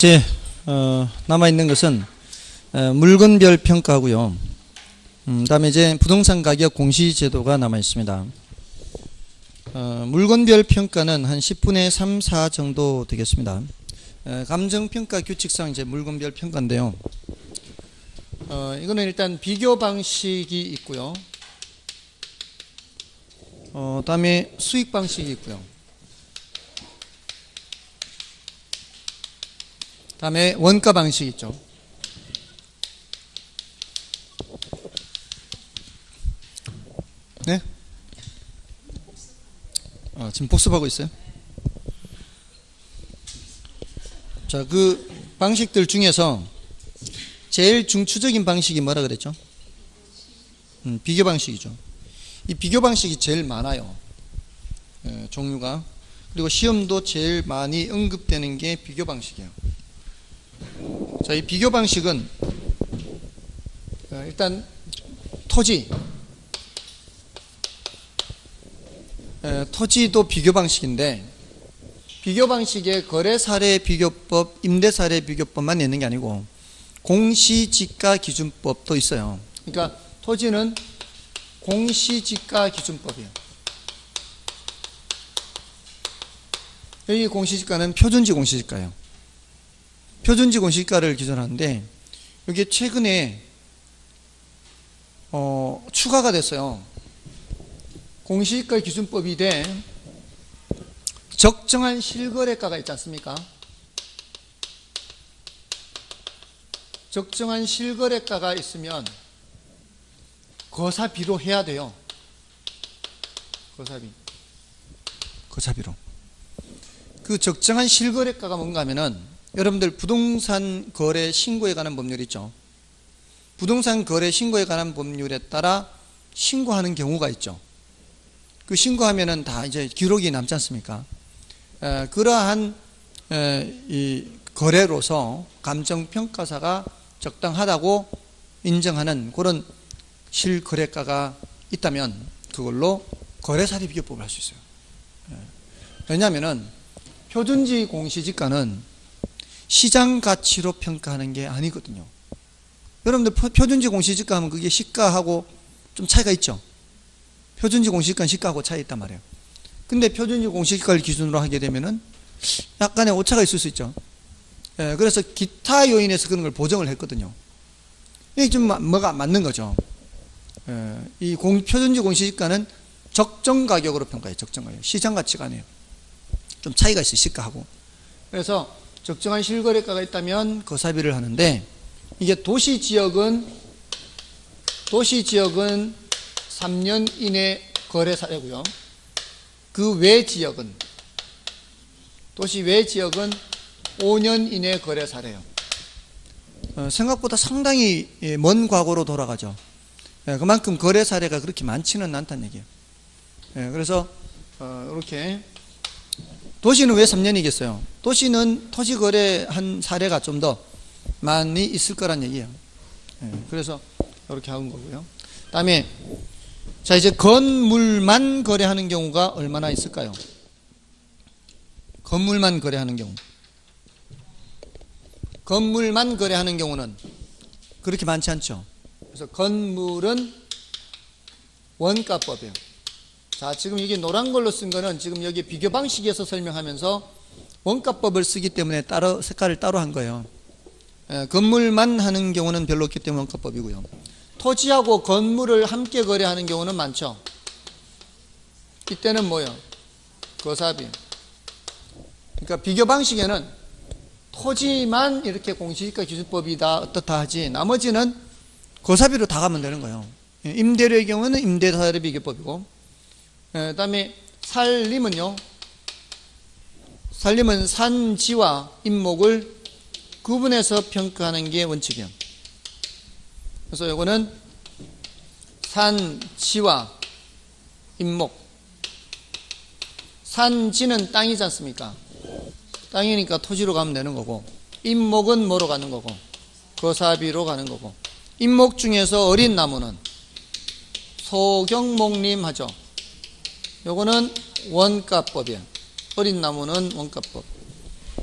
이제 남아있는 것은 물건별 평가고요. 다음에 이제 부동산 가격 공시제도가 남아있습니다. 물건별 평가는 한 10분의 3, 4 정도 되겠습니다. 감정평가 규칙상 이제 물건별 평가인데요. 이거는 일단 비교 방식이 있고요. 다음에 수익 방식이 있고요. 다음에 원가 방식이 있죠. 네? 지금 복습하고 있어요. 자, 그 방식들 중에서 제일 중추적인 방식이 뭐라 그랬죠? 비교 방식이죠. 이 비교 방식이 제일 많아요. 종류가. 그리고 시험도 제일 많이 언급되는 게 비교 방식이에요. 자, 이 비교 방식은 일단 토지도 비교 방식인데, 비교 방식에 거래 사례 비교법, 임대 사례 비교법만 있는 게 아니고 공시지가 기준법도 있어요. 그러니까 토지는 공시지가 기준법이에요. 여기 공시지가는 표준지 공시지가예요. 표준지 공시지가를 기준하는데, 여기 최근에 추가가 됐어요. 공시지가 기준법이 돼 적정한 실거래가가 있지 않습니까? 적정한 실거래가가 있으면 거사비로 해야 돼요. 거사비로. 그 적정한 실거래가가 뭔가 하면은, 여러분들 부동산 거래 신고에 관한 법률 있죠. 부동산 거래 신고에 관한 법률에 따라 신고하는 경우가 있죠. 그 신고하면은 다 이제 기록이 남지 않습니까? 그러한 이 거래로서 감정평가사가 적당하다고 인정하는 그런 실거래가가 있다면 그걸로 거래사례 비교법을 할 수 있어요. 왜냐하면은 표준지 공시지가는 시장 가치로 평가하는 게 아니거든요. 여러분들 표준지 공시지가 하면 그게 시가하고 좀 차이가 있죠. 표준지 공시지가는 시가하고 차이 있단 말이에요. 근데 표준지 공시지가를 기준으로 하게 되면은 약간의 오차가 있을 수 있죠. 그래서 기타 요인에서 그런 걸 보정을 했거든요. 이게 좀 뭐가 맞는 거죠. 이 표준지 공시지가는 적정 가격으로 평가해요. 적정 가격. 시장 가치가 아니에요. 좀 차이가 있어요. 시가하고. 그래서 적정한 실거래가가 있다면 거사비를 하는데, 이게 도시 지역은 3년 이내 거래 사례고요. 그 외 지역은, 도시 외 지역은 5년 이내 거래 사례예요. 생각보다 상당히 먼 과거로 돌아가죠. 그만큼 거래 사례가 그렇게 많지는 않다는 얘기예요. 그래서 이렇게 도시는 왜 3년이겠어요? 도시는 토지 거래한 사례가 좀 더 많이 있을 거란 얘기예요. 그래서 이렇게 하는 거고요. 다음에 자, 이제 건물만 거래하는 경우가 얼마나 있을까요? 건물만 거래하는 경우. 건물만 거래하는 경우는 그렇게 많지 않죠. 그래서 건물은 원가법이에요. 자, 지금 여기 노란 걸로 쓴 거는 지금 여기 비교 방식에서 설명하면서 원가법을 쓰기 때문에 색깔을 따로 한 거예요. 건물만 하는 경우는 별로 없기 때문에 원가법이고요. 토지하고 건물을 함께 거래하는 경우는 많죠. 이때는 뭐예요? 거사비. 그러니까 비교 방식에는 토지만 이렇게 공시지가 기준법이다 어떻다 하지, 나머지는 거사비로 다 가면 되는 거예요. 임대료의 경우는 임대사례 비교법이고, 그 다음에 산림은요, 산림은 산지와 임목을 구분해서 평가하는 게 원칙이에요. 그래서 이거는 산지와 임목. 산지는 땅이지 않습니까? 땅이니까 토지로 가면 되는 거고, 임목은 뭐로 가는 거고? 거사비로 가는 거고. 임목 중에서 어린 나무는 소경목림 하죠. 요거는 원가법이에요. 어린 나무는 원가법.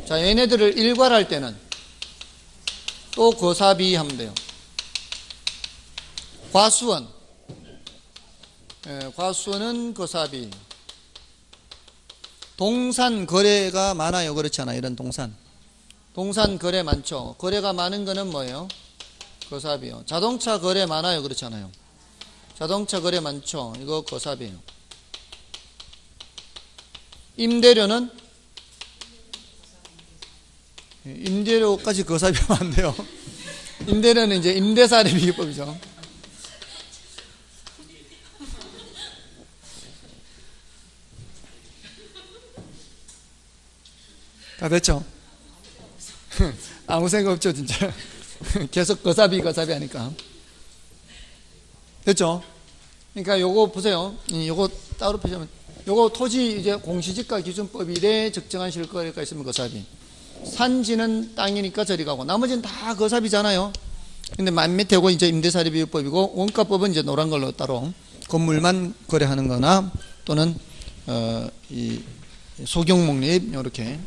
자, 얘네들을 일괄할 때는 또 거사비 하면 돼요. 과수원, 과수원은 거사비. 동산 거래가 많아요. 그렇지 않아요? 이런 동산 거래 많죠. 거래가 많은 거는 뭐예요? 거사비요. 자동차 거래 많아요. 그렇지 않아요? 자동차 거래 많죠. 이거 거사비예요. 임대료는? 임대료까지 거사비하면 안 돼요. 임대료는 이제 임대사례 비교법이죠. 다 됐죠? 아무 생각 없죠, 진짜. 계속 거사비 하니까. 됐죠? 그러니까 요거 보세요. 요거 따로 표시하면, 요거 토지 이제 공시지가 기준법 이래 적정한 실거래가 있으면 거사비. 산지는 땅이니까 저리 가고, 나머지는 다 거사비잖아요. 근데 만미태고 이제 임대사례 비율법이고, 원가법은 이제 노란 걸로 따로 건물만 거래하는 거나 또는, 이 소경목립, 요렇게.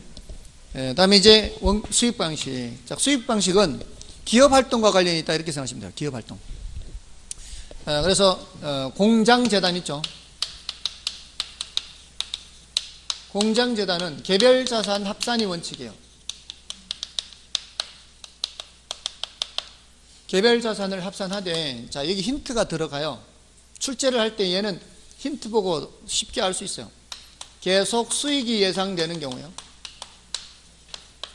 다음에 이제 수입 방식. 자, 수입 방식은 기업 활동과 관련이 있다 이렇게 생각하시면 돼요. 기업 활동. 그래서 공장재단 있죠. 공장재단은 개별자산 합산이 원칙이에요. 개별자산을 합산하되, 자, 여기 힌트가 들어가요. 출제를 할 때 얘는 힌트 보고 쉽게 알 수 있어요. 계속 수익이 예상되는 경우요.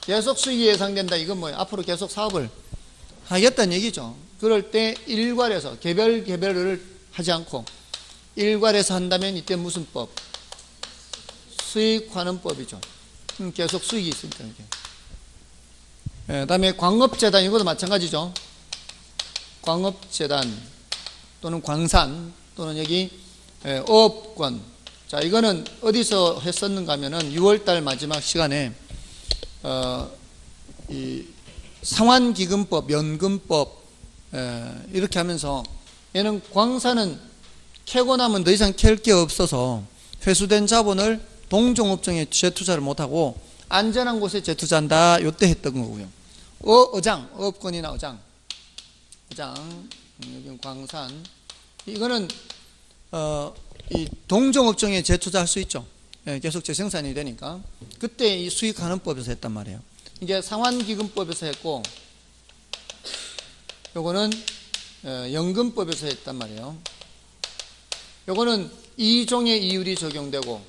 계속 수익이 예상된다. 이건 뭐예요? 앞으로 계속 사업을 하겠다는 얘기죠. 그럴 때 일괄해서 개별을 하지 않고 일괄해서 한다면 이때 무슨 법? 수익환원법이죠. 계속 수익이 있으니까. 그다음에 광업재단, 이것도 마찬가지죠. 광업재단 또는 광산 또는 여기 어업권. 자, 이거는 어디서 했었는가 하면은 6월달 마지막 시간에 이 상환기금법, 연금법 이렇게 하면서, 얘는 광산은 캐고 나면 더 이상 캘 게 없어서 회수된 자본을 동종업종에 재투자를 못하고 안전한 곳에 재투자한다. 요때 했던 거고요. 어장, 어업권이나 어장, 여기 광산, 이거는 이 동종업종에 재투자할 수 있죠. 계속 재생산이 되니까. 그때 이 수익환원법에서 했단 말이에요. 이게 상환기금법에서 했고, 요거는 연금법에서 했단 말이에요. 요거는 2종의 이율이 적용되고,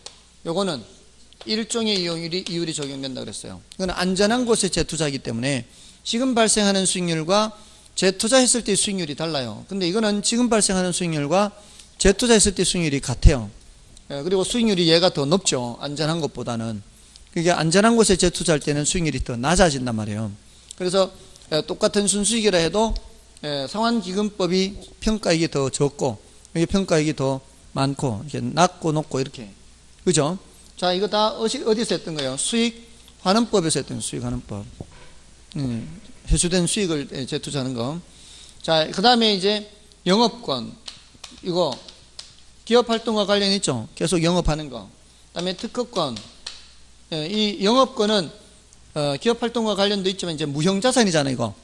요거는 1종의 이율이 적용된다 그랬어요. 이건 안전한 곳에 재투자이기 때문에 지금 발생하는 수익률과 재투자했을 때 수익률이 달라요. 근데 이거는 지금 발생하는 수익률과 재투자했을 때 수익률이 같아요. 그리고 수익률이 얘가 더 높죠. 안전한 것보다는. 그게 안전한 곳에 재투자할 때는 수익률이 더 낮아진단 말이에요. 그래서 똑같은 순수익이라 해도 상환기금법이 평가액이 더 적고 여기 평가액이 더 많고, 이게 낮고 높고 이렇게. 그죠? 자, 이거 다 어디서 했던 거예요? 수익환원법에서 했던 거예요. 수익환원법. 회수된 수익을 재투자하는 거. 자, 그 다음에 이제 영업권. 이거 기업활동과 관련이 있죠. 계속 영업하는 거. 그 다음에 특허권. 이 영업권은 기업활동과 관련도 있지만 이제 무형자산이잖아요. 이거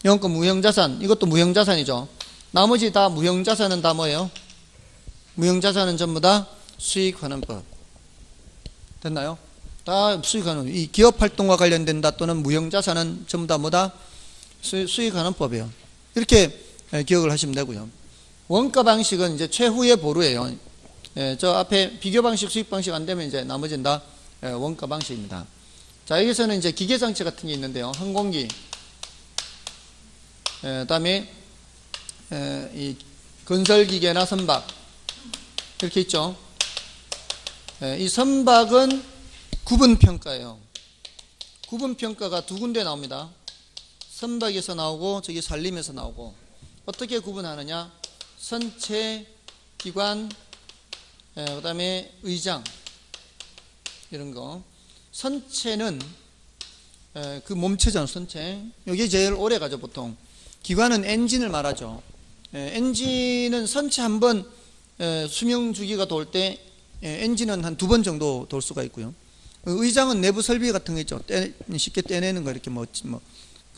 영업권 무형자산, 이것도 무형자산이죠. 나머지 다 무형자산은 다 뭐예요? 무형자산은 전부 다 수익환원법. 됐나요? 다 수익환원. 이 기업활동과 관련된다 또는 무형자산은 전부 다 뭐다? 수익환원법이에요. 이렇게 기억을 하시면 되고요. 원가 방식은 이제 최후의 보루예요. 저 앞에 비교 방식, 수익 방식 안 되면 이제 나머지는 다 원가 방식입니다. 자, 여기서는 이제 기계장치 같은 게 있는데요. 항공기, 그다음에 이 건설기계나 선박 이렇게 있죠. 이 선박은 구분평가예요. 구분평가가 두 군데 나옵니다. 선박에서 나오고 저기 산림에서 나오고. 어떻게 구분하느냐? 선체, 기관, 그 다음에 의장 이런 거. 선체는 그 몸체잖아. 선체. 여기 제일 오래 가죠. 보통 기관은 엔진을 말하죠. 엔진은 선체 한번 수명 주기가 돌 때 엔진은 한 2번 정도 돌 수가 있고요. 의장은 내부 설비 같은 거 있죠. 쉽게 떼내는 거, 이렇게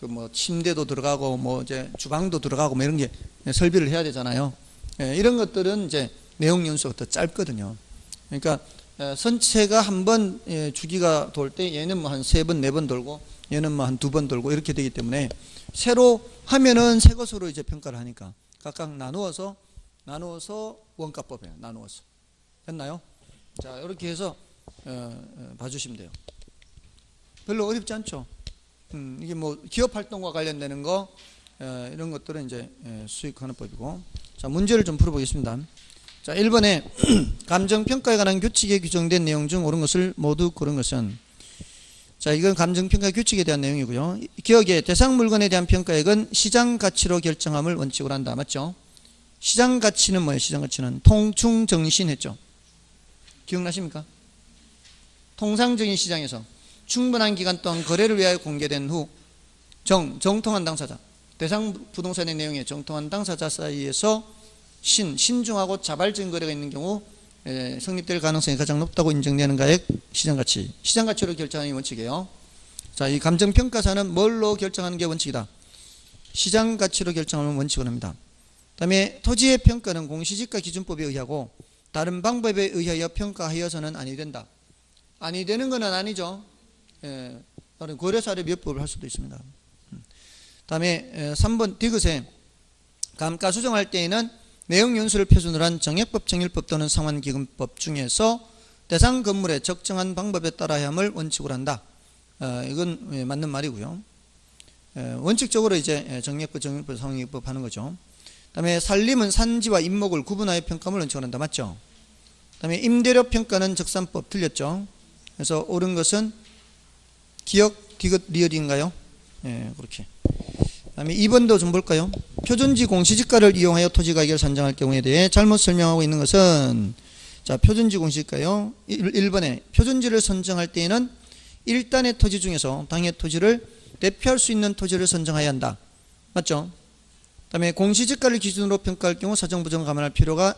그 그 뭐 침대도 들어가고 뭐 이제 주방도 들어가고 뭐 이런 게 설비를 해야 되잖아요. 이런 것들은 이제 내용 연수가 더 짧거든요. 그러니까 선체가 한 번 주기가 돌 때 얘는 뭐 한 3번, 4번 돌고 얘는 뭐 한 2번 돌고 이렇게 되기 때문에 새로 하면은 새 것으로 이제 평가를 하니까 각각 나누어서 원가법이에요. 나누어서. 됐나요? 자, 이렇게 해서 봐주시면 돼요. 별로 어렵지 않죠. 이게 뭐 기업 활동과 관련되는 거 이런 것들은 이제 수익하는 법이고. 자, 문제를 좀 풀어보겠습니다. 자, 1번에 감정평가에 관한 규칙에 규정된 내용 중 옳은 것을 모두 고른 것은. 자, 이건 감정평가 규칙에 대한 내용이고요. 기억에 대상 물건에 대한 평가액은 시장 가치로 결정함을 원칙으로 한다. 맞죠? 시장 가치는 뭐예요? 시장 가치는 통충정신 했죠. 기억나십니까? 통상적인 시장에서 충분한 기간 동안 거래를 위하여 공개된 후 정통한 당사자, 대상 부동산의 내용에 정통한 당사자 사이에서 신중하고 자발적인 거래가 있는 경우 성립될 가능성이 가장 높다고 인정되는 가액 시장가치. 시장가치로 결정하는 게 원칙이에요. 자, 이 감정평가사는 뭘로 결정하는 게 원칙이다? 시장가치로 결정하는 원칙을 합니다. 그 다음에 토지의 평가는 공시지가 기준법에 의하고 다른 방법에 의하여 평가하여서는 아니 된다. 아니 되는 건 아니죠. 다른 거래사례 몇 법을 할 수도 있습니다. 다음에 3번 디귿에 감가 수정할 때에는 내용 연수를 표준으로 한 정액법, 정일법 또는 상환기금법 중에서 대상 건물의 적정한 방법에 따라야 함을 원칙으로 한다. 이건 맞는 말이고요. 원칙적으로 이제 정액법, 정일법, 상환기금법 하는 거죠. 다음에 살림은 산지와 임목을 구분하여 평가함을 원칙으로 한다. 맞죠? 다음에 임대료 평가는 적산법 틀렸죠. 그래서 옳은 것은 기억, 디귿, 리얼인가요? 그렇게. 다음에 2번도 좀 볼까요? 표준지 공시지가를 이용하여 토지 가격을 산정할 경우에 대해 잘못 설명하고 있는 것은, 자, 표준지 공시지가요. 1번에 표준지를 선정할 때에는 1단의 토지 중에서 당해 토지를 대표할 수 있는 토지를 선정해야 한다. 맞죠? 다음에 공시지가를 기준으로 평가할 경우 사정부정을 감안할 필요가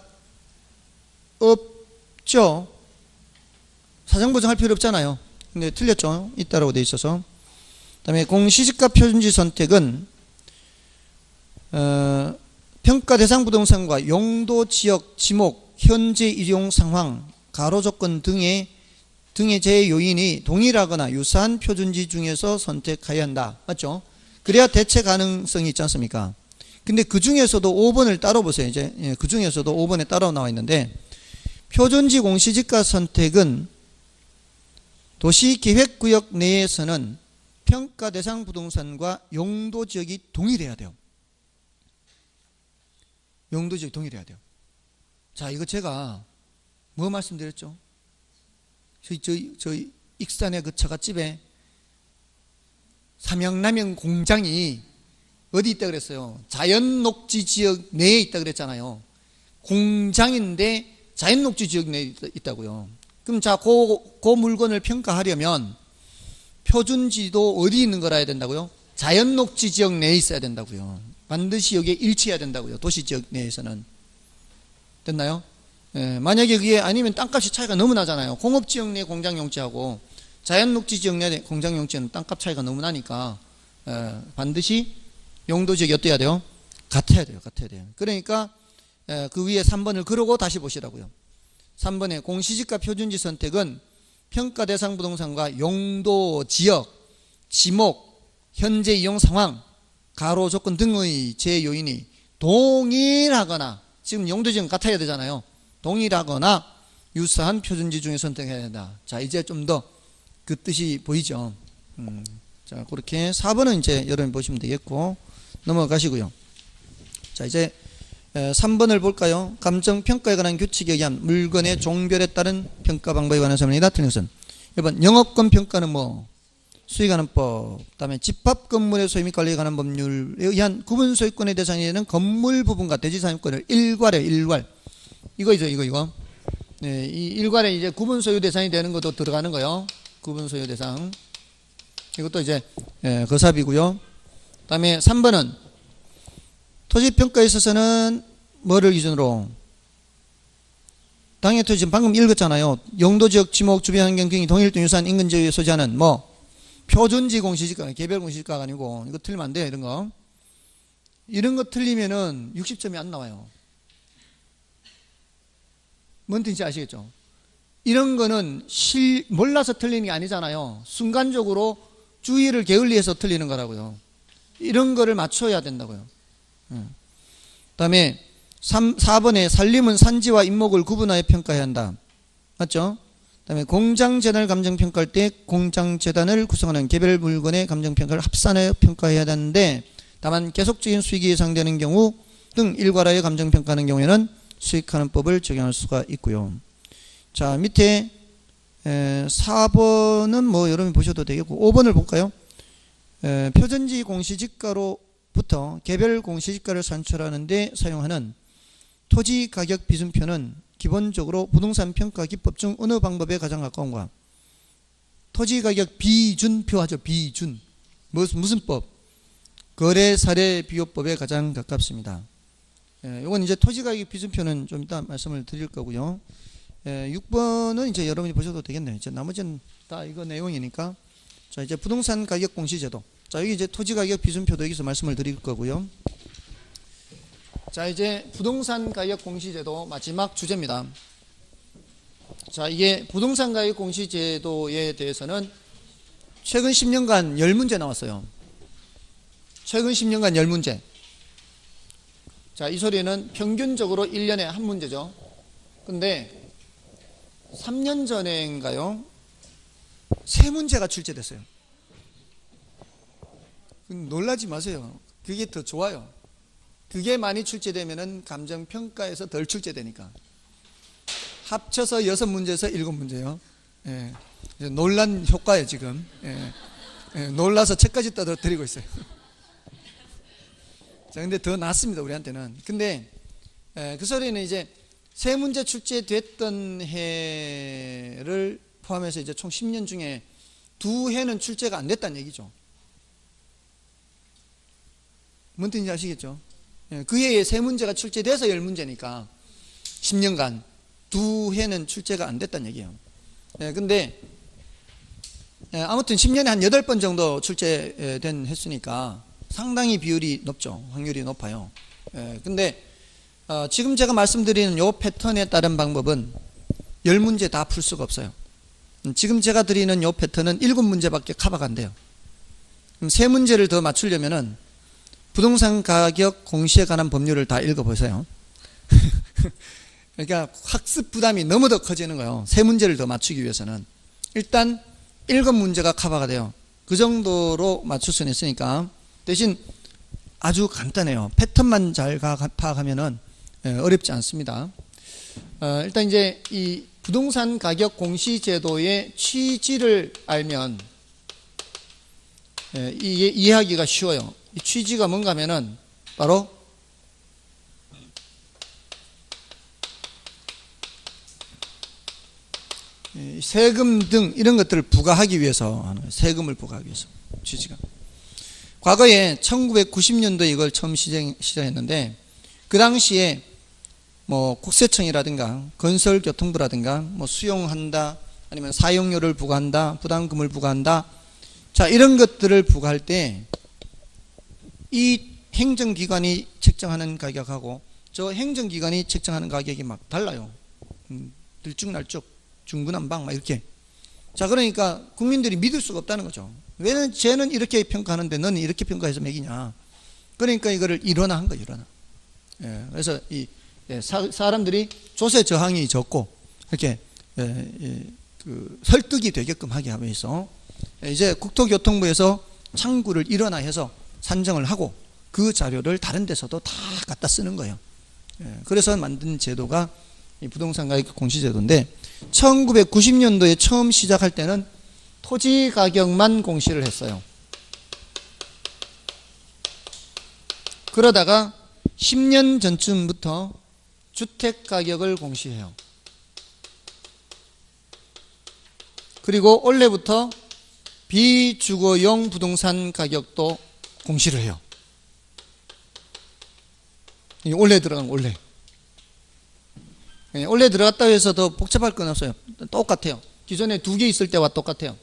없죠. 사정부정할 필요 없잖아요. 근데 틀렸죠. 있다라고 돼 있어서. 다음에 공시지가 표준지 선택은 평가 대상 부동산과 용도, 지역, 지목, 현재 이용 상황, 가로 조건 등의 제 요인이 동일하거나 유사한 표준지 중에서 선택해야 한다. 맞죠? 그래야 대체 가능성이 있지 않습니까? 근데 그 중에서도 5번을 따로 보세요. 이제 그 중에서도 5번에 따로 나와 있는데, 표준지 공시지가 선택은 도시계획구역 내에서는 평가 대상 부동산과 용도 지역이 동일해야 돼요. 용도 지역이 동일해야 돼요. 자, 이거 제가 뭐 말씀드렸죠? 저희 익산의 그 처갓집에 삼양라면 공장이 어디 있다 그랬어요? 자연녹지 지역 내에 있다 그랬잖아요. 공장인데 자연녹지 지역 내에 있다고요. 그럼 자, 그 물건을 평가하려면 표준지도 어디 있는 거라 해야 된다고요? 자연녹지 지역 내에 있어야 된다고요. 반드시 여기에 일치해야 된다고요. 도시지역 내에서는. 됐나요? 만약에 그게 아니면 땅값이 차이가 너무 나잖아요. 공업지역 내 공장용지하고 자연녹지 지역 내 공장용지는 땅값 차이가 너무 나니까 반드시 용도지역이 어때야 돼요? 같아야 돼요. 같아야 돼요. 그러니까 그 위에 3번을 그러고 다시 보시라고요. 3번에 공시지가 표준지 선택은 평가 대상 부동산과 용도, 지역, 지목, 현재 이용 상황, 가로 조건 등의 제 요인이 동일하거나, 지금 용도 지역은 같아야 되잖아요. 동일하거나 유사한 표준지 중에 선택해야 된다. 자, 이제 좀 더 그 뜻이 보이죠. 자, 그렇게 4번은 이제 여러분 보시면 되겠고, 넘어가시고요. 자, 이제 3번을 볼까요? 감정평가에 관한 규칙에 의한 물건의 종별에 따른 평가 방법에 관한 설명이다. 틀린 것은 1번 영업권 평가는 뭐? 수익하는법. 그 다음에 집합 건물의 소유 및 관리에 관한 법률에 의한 구분 소유권의 대상이 되는 건물 부분과 대지 사용권을 일괄해요. 일괄. 이거죠. 이거. 네, 이 일괄에 이제 구분 소유 대상이 되는 것도 들어가는 거요. 구분 소유 대상. 이것도 이제 거삽이고요. 그 다음에 3번은 토지평가에 있어서는 뭐를 기준으로? 당해 토지 지금 방금 읽었잖아요. 용도지역, 지목, 주변 환경 등이 동일 또는 유사한 인근 지역에 소지하는 뭐? 표준지 공시지가, 개별 공시지가가 아니고, 이거 틀리면 안 돼요, 이런 거. 이런 거 틀리면은 60점이 안 나와요. 뭔 뜻인지 아시겠죠? 이런 거는 몰라서 틀리는 게 아니잖아요. 순간적으로 주의를 게을리해서 틀리는 거라고요. 이런 거를 맞춰야 된다고요. 그 다음에 4번에 산림은 산지와 인목을 구분하여 평가해야 한다. 맞죠? 그 다음에 공장재단을 감정평가할 때 공장재단을 구성하는 개별 물건의 감정평가를 합산하여 평가해야 하는데, 다만 계속적인 수익이 예상되는 경우 등 일괄하여 감정평가하는 경우에는 수익하는 법을 적용할 수가 있고요. 자, 밑에 4번은 뭐 여러분이 보셔도 되겠고, 5번을 볼까요? 표준지 공시지가로부터 개별 공시지가를 산출하는 데 사용하는 토지가격 비준표는 기본적으로 부동산 평가 기법 중 어느 방법에 가장 가까운가? 토지가격 비준표 하죠. 비준. 무슨 법? 거래사례비교법에 가장 가깝습니다. 이건 이제 토지가격 비준표는 좀 이따 말씀을 드릴 거고요. 6번은 이제 여러분이 보셔도 되겠네요. 이제 나머지는 다 이거 내용이니까. 자, 이제 부동산 가격 공시제도. 자, 여기 이제 토지가격 비준표도 여기서 말씀을 드릴 거고요. 자, 이제 부동산 가격 공시제도 마지막 주제입니다. 자, 이게 부동산 가격 공시제도에 대해서는 최근 10년간 10문제 나왔어요. 최근 10년간 10문제. 자, 이 소리는 평균적으로 1년에 한 문제죠. 근데 3년 전인가요? 3문제가 출제됐어요. 놀라지 마세요. 그게 더 좋아요. 그게 많이 출제되면은 감정평가에서 덜 출제되니까. 합쳐서 6문제에서 7문제요. 예. 놀란 효과예요, 지금. 예. 예. 놀라서 책까지 떠들고 있어요. 자, 근데 더 낫습니다, 우리한테는. 근데, 그 소리는 이제 3문제 출제됐던 해를 포함해서 이제 총 10년 중에 2해는 출제가 안 됐다는 얘기죠. 뭔 뜻인지 아시겠죠? 그 해에 3문제가 출제돼서 10문제니까 10년간 2해는 출제가 안 됐다는 얘기예요. 근데 아무튼 10년에 한 8번 정도 출제된 횟수니까 상당히 비율이 높죠. 확률이 높아요. 근데 지금 제가 말씀드리는 요 패턴에 따른 방법은 10문제 다 풀 수가 없어요. 지금 제가 드리는 요 패턴은 7문제밖에 커버가 안 돼요. 그럼 3문제를 더 맞추려면은 부동산 가격 공시에 관한 법률을 다 읽어보세요. 그러니까 학습 부담이 너무 더 커지는 거예요. 3문제를 더 맞추기 위해서는. 일단 7문제가 커버가 돼요. 그 정도로 맞출 수는 있으니까. 대신 아주 간단해요. 패턴만 잘 파악하면은 어렵지 않습니다. 일단 이제 이 부동산 가격 공시 제도의 취지를 알면 이해하기가 쉬워요. 이 취지가 뭔가 하면은 바로 세금 등 이런 것들을 부과하기 위해서 하는 거예요. 세금을 부과하기 위해서. 취지가. 과거에 1990년도에 이걸 처음 시작했는데, 그 당시에 뭐 국세청이라든가 건설교통부라든가 뭐 수용한다, 아니면 사용료를 부과한다, 부담금을 부과한다. 자, 이런 것들을 부과할 때 이 행정기관이 책정하는 가격하고 저 행정기관이 책정하는 가격이 막 달라요. 들쭉날쭉, 중구난방 막 이렇게. 자, 그러니까 국민들이 믿을 수가 없다는 거죠. 왜 쟤는 이렇게 평가하는데 너는 이렇게 평가해서 매기냐. 그러니까 이거를 일원화한 거예요, 일원화. 그래서 사람들이 조세 저항이 적고 이렇게 설득이 되게끔 하게 하면서 이제 국토교통부에서 창구를 일원화해서 산정을 하고 그 자료를 다른 데서도 다 갖다 쓰는 거예요. 그래서 만든 제도가 이 부동산 가격 공시제도인데, 1990년도에 처음 시작할 때는 토지 가격만 공시를 했어요. 그러다가 10년 전쯤부터 주택 가격을 공시해요. 그리고 올해부터 비주거용 부동산 가격도 공시를 해요. 올해 들어간 올해. 올해 들어갔다고 해서 더 복잡할 건 없어요. 똑같아요. 기존에 2개 있을 때와 똑같아요.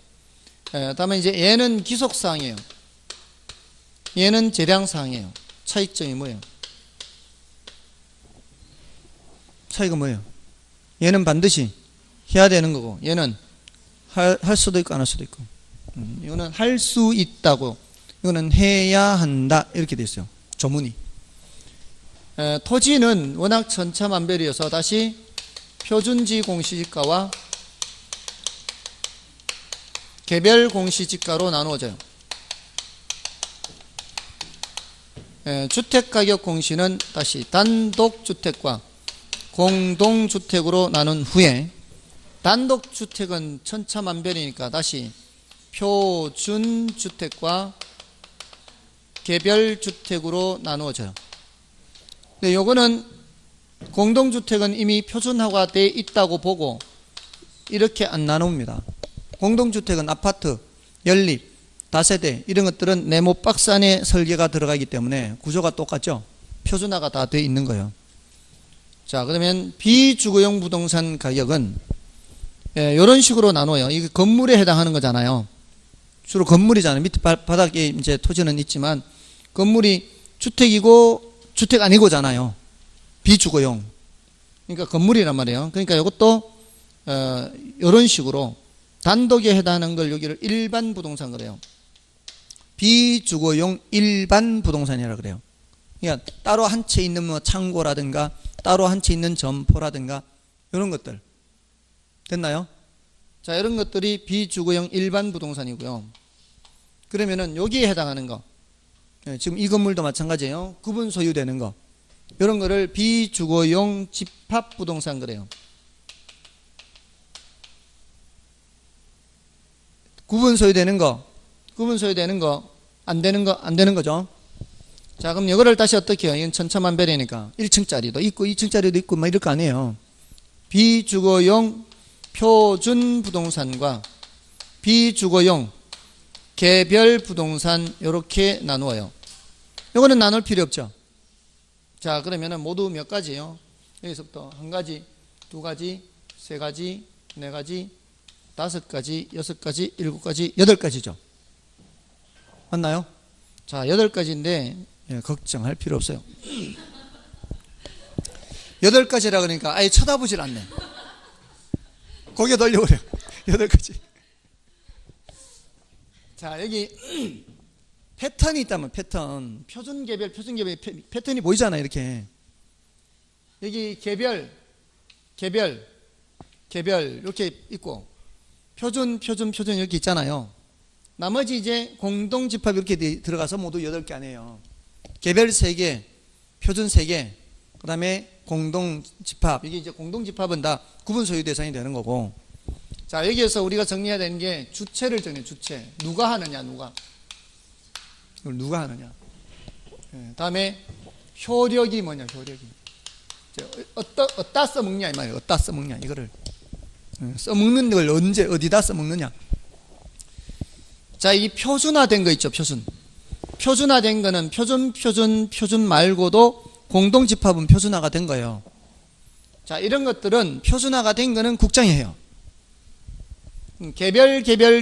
다음에 이제 얘는 기속사항이에요. 얘는 재량사항이에요. 차이점이 뭐예요? 차이가 뭐예요? 얘는 반드시 해야 되는 거고 얘는 할 수도 있고 안 할 수도 있고 이거는 할 수 있다고 이거는 해야 한다 이렇게 돼 있어요. 조문이. 토지는 워낙 천차만별이어서 다시 표준지 공시지가와 개별 공시지가로 나누어져요. 주택가격 공시는 다시 단독주택과 공동주택으로 나눈 후에 단독주택은 천차만별이니까 다시 표준주택과 개별주택으로 나누어져요. 근데 요거는 공동주택은 이미 표준화가 되어 있다고 보고 이렇게 안 나눕니다. 공동주택은 아파트, 연립, 다세대 이런 것들은 네모 박스 안에 설계가 들어가기 때문에 구조가 똑같죠. 표준화가 다 되어 있는 거예요. 자, 그러면 비주거용 부동산 가격은 이런 식으로 나눠요. 이게 건물에 해당하는 거잖아요. 주로 건물이잖아요. 밑에 바닥에 이제 토지는 있지만 건물이 주택이고 주택 아니고잖아요. 비주거용. 그러니까 건물이란 말이에요. 그러니까 이것도 이런 식으로 단독에 해당하는 걸 여기를 일반 부동산 그래요. 비주거용 일반 부동산이라 그래요. 그러니까 따로 한 채 있는 뭐 창고라든가 따로 한 채 있는 점포라든가 이런 것들 됐나요? 자, 이런 것들이 비주거용 일반 부동산이고요. 그러면은 여기에 해당하는 거 지금 이 건물도 마찬가지예요. 구분 소유되는 거 이런 거를 비주거용 집합 부동산 그래요. 구분 소유되는 거 안 되는 거죠. 자, 그럼 이거를 다시 어떻게 해요? 이건 천차만별이니까 1층짜리도 있고 2층짜리도 있고 막 이럴 거 아니에요. 비주거용 표준 부동산과 비주거용 개별 부동산 이렇게 나누어요. 이거는 나눌 필요 없죠. 자, 그러면은 모두 몇 가지예요? 여기서부터 한 가지, 두 가지, 세 가지, 네 가지, 다섯 가지, 여섯 가지, 일곱 가지, 여덟 가지죠. 맞나요? 자, 여덟 가지인데 걱정할 필요 없어요. 여덟 가지라 그러니까 아예 쳐다보질 않네. 고개 돌려버려. 여덟 가지. 자, 여기 패턴이 있다면 패턴, 표준개별 패턴이 보이잖아요. 이렇게 여기 개별 이렇게 있고 표준 이렇게 있잖아요. 나머지 이제 공동집합 이렇게 들어가서 모두 8개 아니에요. 개별 3개, 표준 3개, 그 다음에 공동집합. 이게 이제 공동집합은 다 구분 소유 대상이 되는 거고. 자, 여기에서 우리가 정리해야 되는 게 주체를 정해. 주체. 누가 하느냐, 누가. 이걸 누가 하느냐. 다음에 효력이 뭐냐, 효력이. 어디다 써먹냐, 이 말이에요. 어디다 써먹냐, 이거를. 써먹는 걸 언제, 어디다 써먹느냐. 자, 이 표준화된 거 있죠, 표준. 표준화된 거는 표준 말고도 공동집합은 표준화가 된 거예요. 자, 이런 것들은 표준화가 된 거는 국장이 해요.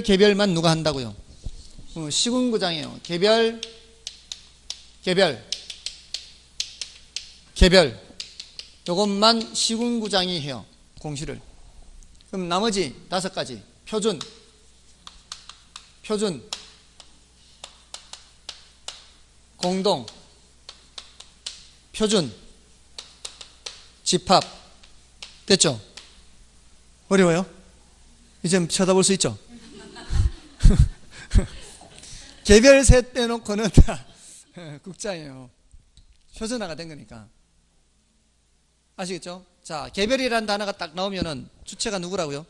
개별만 누가 한다고요? 시군구장이에요. 개별. 요것만 시군구장이 해요. 공시를. 그럼 나머지 5가지. 표준. 공동. 표준. 집합. 됐죠? 어려워요? 이제 쳐다볼 수 있죠? 개별 셋 빼놓고는 다 국자예요. 표준화가 된 거니까. 아시겠죠? 자, 개별이라는 단어가 딱 나오면은 주체가 누구라고요?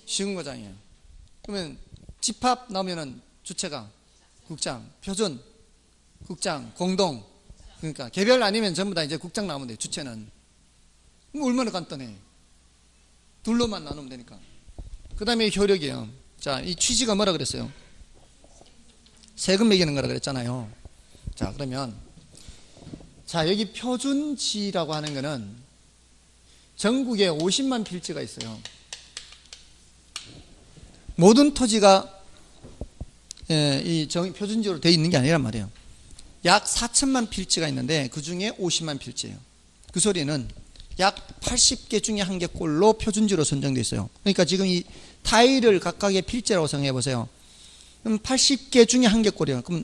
시군구장이에요. 그러면 집합 나오면은 주체가 국장, 표준, 국장, 공동. 그러니까 개별 아니면 전부 다 이제 국장 나오면 돼요. 주체는. 얼마나 간단해. 둘로만 나누면 되니까. 그 다음에 효력이에요. 자, 이 취지가 뭐라 그랬어요? 세금 매기는 거라 그랬잖아요. 자, 그러면 자, 여기 표준지라고 하는 거는 전국에 50만 필지가 있어요. 모든 토지가 표준지로 되어 있는 게 아니란 말이에요. 약 4천만 필지가 있는데 그 중에 50만 필지예요. 그 소리는 약 80개 중에 한 개꼴로 표준지로 선정되어 있어요. 그러니까 지금 이 타일을 각각의 필지라고 생각해 보세요. 그럼 80개 중에 한 개꼴이에요. 그럼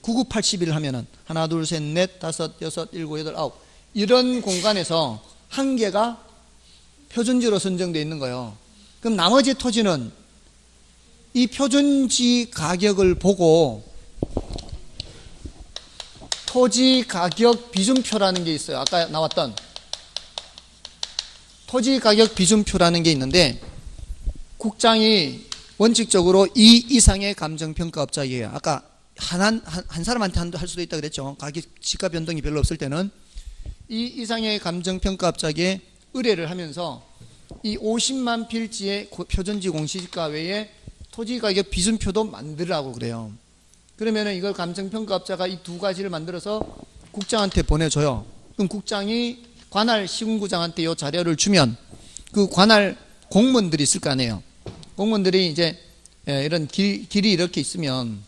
9981 하면은 하나, 둘, 셋, 넷, 다섯, 여섯, 일곱, 여덟, 아홉 이런 공간에서 한 개가 표준지로 선정되어 있는 거예요. 그럼 나머지 토지는 이 표준지 가격을 보고 토지 가격 비준표라는 게 있어요. 아까 나왔던 토지 가격 비준표라는 게 있는데 국장이 원칙적으로 2 이상의 감정평가업자이에요. 아까 한 사람한테 할 수도 있다 그랬죠. 가격 시가 변동이 별로 없을 때는 2 이상의 감정평가업자에게 의뢰를 하면서 이 50만 필지의 표준지 공시지가 외에 토지 가격 비준표도 만들라고 그래요. 그러면은 이걸 감정평가업자가 이 두 가지를 만들어서 국장한테 보내줘요. 그럼 국장이 관할 시군구장한테 이 자료를 주면 그 관할 공무원들이 있을 거 아니에요. 공무원들이 이제 이런 길이 이렇게 있으면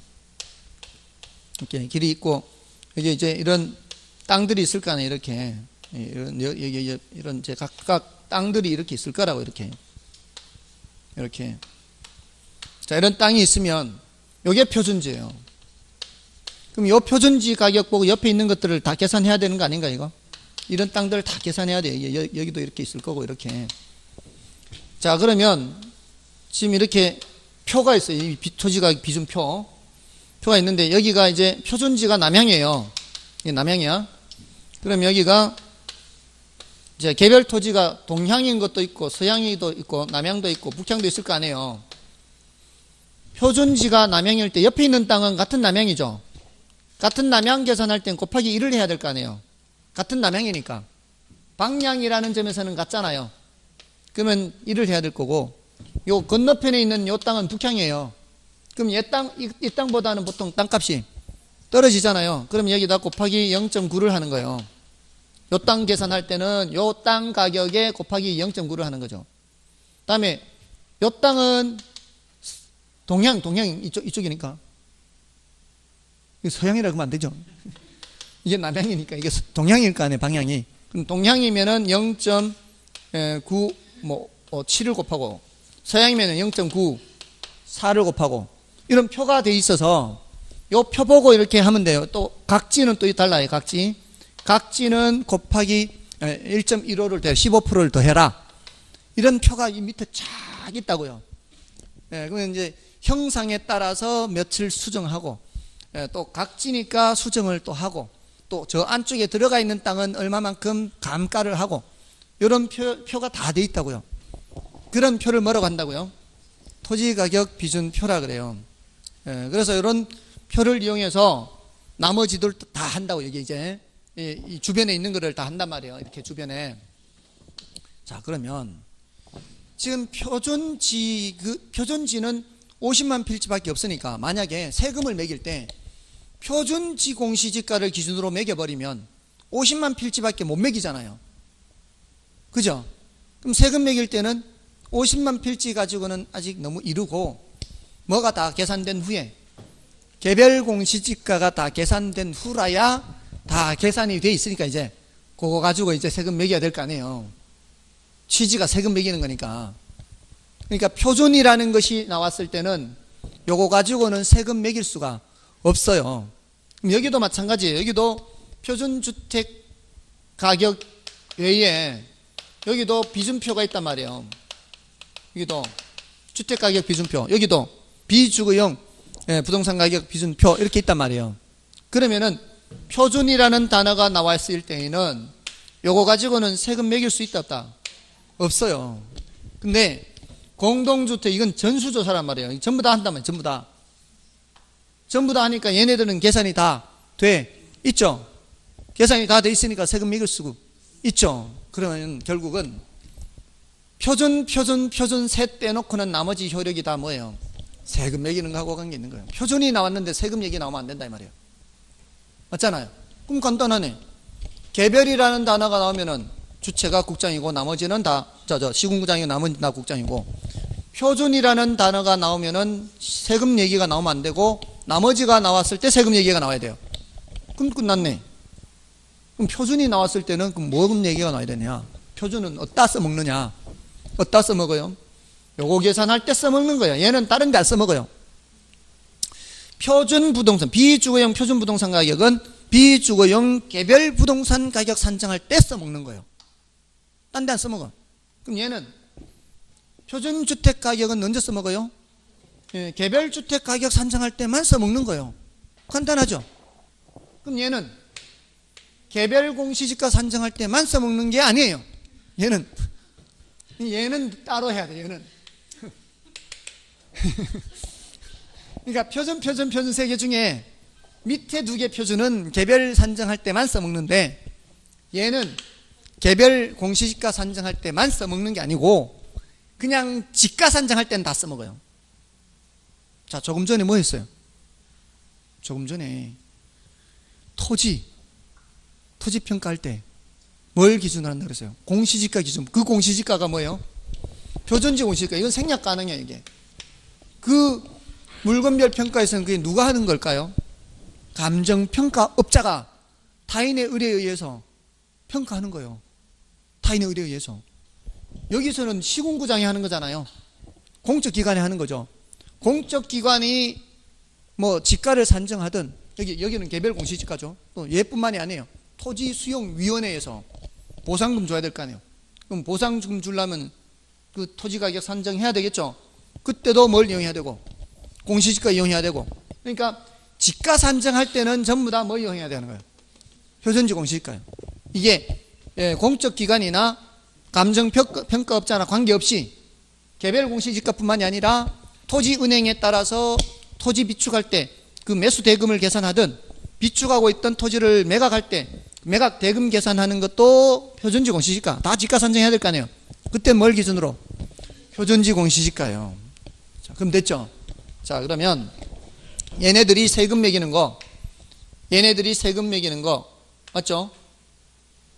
이렇게 길이 있고 이게 이제 이런 땅들이 있을 거 아니에요. 이렇게 이런 이제 각각 땅들이 이렇게 있을 거라고 이렇게 자 이런 땅이 있으면 이게 표준지예요. 그럼 이 표준지 가격 보고 옆에 있는 것들을 다 계산해야 되는 거 아닌가 이거? 이런 땅들을 다 계산해야 돼요. 여기도 이렇게 있을 거고 이렇게. 자 그러면 지금 이렇게 표가 있어요. 이 토지가격 비준표 표가 있는데 여기가 이제 표준지가 남향이에요. 이게 남향이야. 그럼 여기가 이제 개별 토지가 동향인 것도 있고 서향이도 있고 남향도 있고 북향도 있을 거 아니에요. 표준지가 남향일 때 옆에 있는 땅은 같은 남향이죠. 같은 남향 계산할 땐 곱하기 1을 해야 될 거 아니에요. 같은 남향이니까 방향이라는 점에서는 같잖아요. 그러면 1을 해야 될 거고 요 건너편에 있는 요 땅은 북향이에요. 그럼 이 땅보다는 보통 땅값이 떨어지잖아요. 그럼 여기다 곱하기 0.9를 하는 거예요. 요 땅 계산할 때는 요 땅 가격에 곱하기 0.9를 하는 거죠. 그 다음에 요 땅은 동향 이쪽이니까 서향이라고 하면 안 되죠. 이게 남향이니까 이게 동향일 거 아니에요. 방향이. 그럼 동향이면은 0.9 7을 곱하고 서향이면은 0.9 4를 곱하고 이런 표가 돼 있어서 요 표 보고 이렇게 하면 돼요. 또 각지는 또 달라요. 각지는 곱하기 1.15를 더 15%를 더 해라. 이런 표가 이 밑에 쫙 있다고요. 그러면 이제 형상에 따라서 며칠 수정하고 또 각지니까 수정을 또 하고 또 저 안쪽에 들어가 있는 땅은 얼마만큼 감가를 하고 이런 표가 다 돼 있다고요. 그런 표를 뭐라고 한다고요? 토지가격 비준표라 그래요. 그래서 이런 표를 이용해서 나머지들 다 한다고 여기 이제 이 주변에 있는 거를 다 한단 말이에요. 이렇게 주변에. 자 그러면 지금 표준지는 50만 필지밖에 없으니까 만약에 세금을 매길 때 표준지 공시지가를 기준으로 매겨버리면 50만 필지밖에 못 매기잖아요. 그죠? 그럼 세금 매길 때는 50만 필지 가지고는 아직 너무 이르고 뭐가 다 계산된 후에 개별 공시지가가 다 계산된 후라야 다 계산이 돼 있으니까 이제 그거 가지고 이제 세금 매겨야 될 거 아니에요. 취지가 세금 매기는 거니까. 그러니까 표준이라는 것이 나왔을 때는 요거 가지고는 세금 매길 수가 없어요. 그럼 여기도 마찬가지예요. 여기도 표준주택 가격 외에 여기도 비준표가 있단 말이에요. 여기도 주택가격 비준표, 여기도 비주거용 부동산 가격 비준표 이렇게 있단 말이에요. 그러면은 표준이라는 단어가 나왔을 때에는 요거 가지고는 세금 매길 수 있다 없다? 없어요. 근데 공동주택 이건 전수조사란 말이에요. 전부 다 한단 말이에요. 전부 다 하니까 얘네들은 계산이 다 돼 있죠. 계산이 다 돼 있으니까 세금 매길 수 있죠. 그러면 결국은 표준 셋 떼놓고는 나머지 효력이 다 뭐예요? 세금 매기는 거하고 관계 있는 거예요. 표준이 나왔는데 세금 얘기 나오면 안 된다 이 말이에요. 맞잖아요. 그럼 간단하네. 개별이라는 단어가 나오면은 주체가 국장이고 나머지는 다 시군구장이고 나머지는 다 국장이고 표준이라는 단어가 나오면은 세금 얘기가 나오면 안 되고 나머지가 나왔을 때 세금 얘기가 나와야 돼요. 그럼 끝났네. 그럼 표준이 나왔을 때는 그럼 뭐금 얘기가 나와야 되냐? 표준은 어디다 써먹느냐? 어디다 써먹어요? 요거 계산할 때 써먹는 거예요. 얘는 다른 데 안 써먹어요. 표준 부동산, 비주거용 표준 부동산 가격은 비주거용 개별 부동산 가격 산정할 때 써먹는 거예요. 딴 데 안 써먹어. 그럼 얘는 표준 주택 가격은 언제 써먹어요? 예, 개별 주택 가격 산정할 때만 써먹는 거예요. 간단하죠? 그럼 얘는 개별 공시지가 산정할 때만 써먹는 게 아니에요. 얘는 따로 해야 돼. 얘는 그러니까 표준 세 개 중에 밑에 두 개 표준은 개별 산정할 때만 써먹는데 얘는 개별 공시지가 산정할 때만 써먹는 게 아니고 그냥 지가 산정할 때는 다 써먹어요. 자, 조금 전에 뭐 했어요? 조금 전에 토지 평가할 때 뭘 기준으로 한다고 그랬어요? 공시지가 기준. 그 공시지가가 뭐예요? 표준지 공시지가. 이건 생략 가능해요. 이게 그 물건별 평가에서는 그게 누가 하는 걸까요? 감정평가업자가 타인의 의뢰에 의해서 평가하는 거예요. 타인의 의뢰에 의해서. 여기서는 시군구장이 하는 거잖아요. 공적기관이 하는 거죠. 공적기관이 뭐 지가를 산정하든 여기는 개별 공시지가죠. 또 얘뿐만이 아니에요. 토지수용위원회에서 보상금 줘야 될 거 아니에요. 그럼 보상금 주려면 그 토지가격 산정해야 되겠죠. 그때도 뭘 이용해야 되고 공시지가 이용해야 되고. 그러니까 지가 산정할 때는 전부 다 뭐 이용해야 되는 거예요? 표준지 공시지가요. 이게 공적기관이나 감정평가업자나 관계없이 개별 공시지가뿐만이 아니라 토지은행에 따라서 토지 비축할 때 그 매수 대금을 계산하든 비축하고 있던 토지를 매각할 때 매각 대금 계산하는 것도 표준지 공시지가. 다 지가 산정해야 될 거 아니에요. 그때 뭘 기준으로? 표준지 공시지가요. 자, 그럼 됐죠? 자, 그러면 얘네들이 세금 매기는 거 맞죠?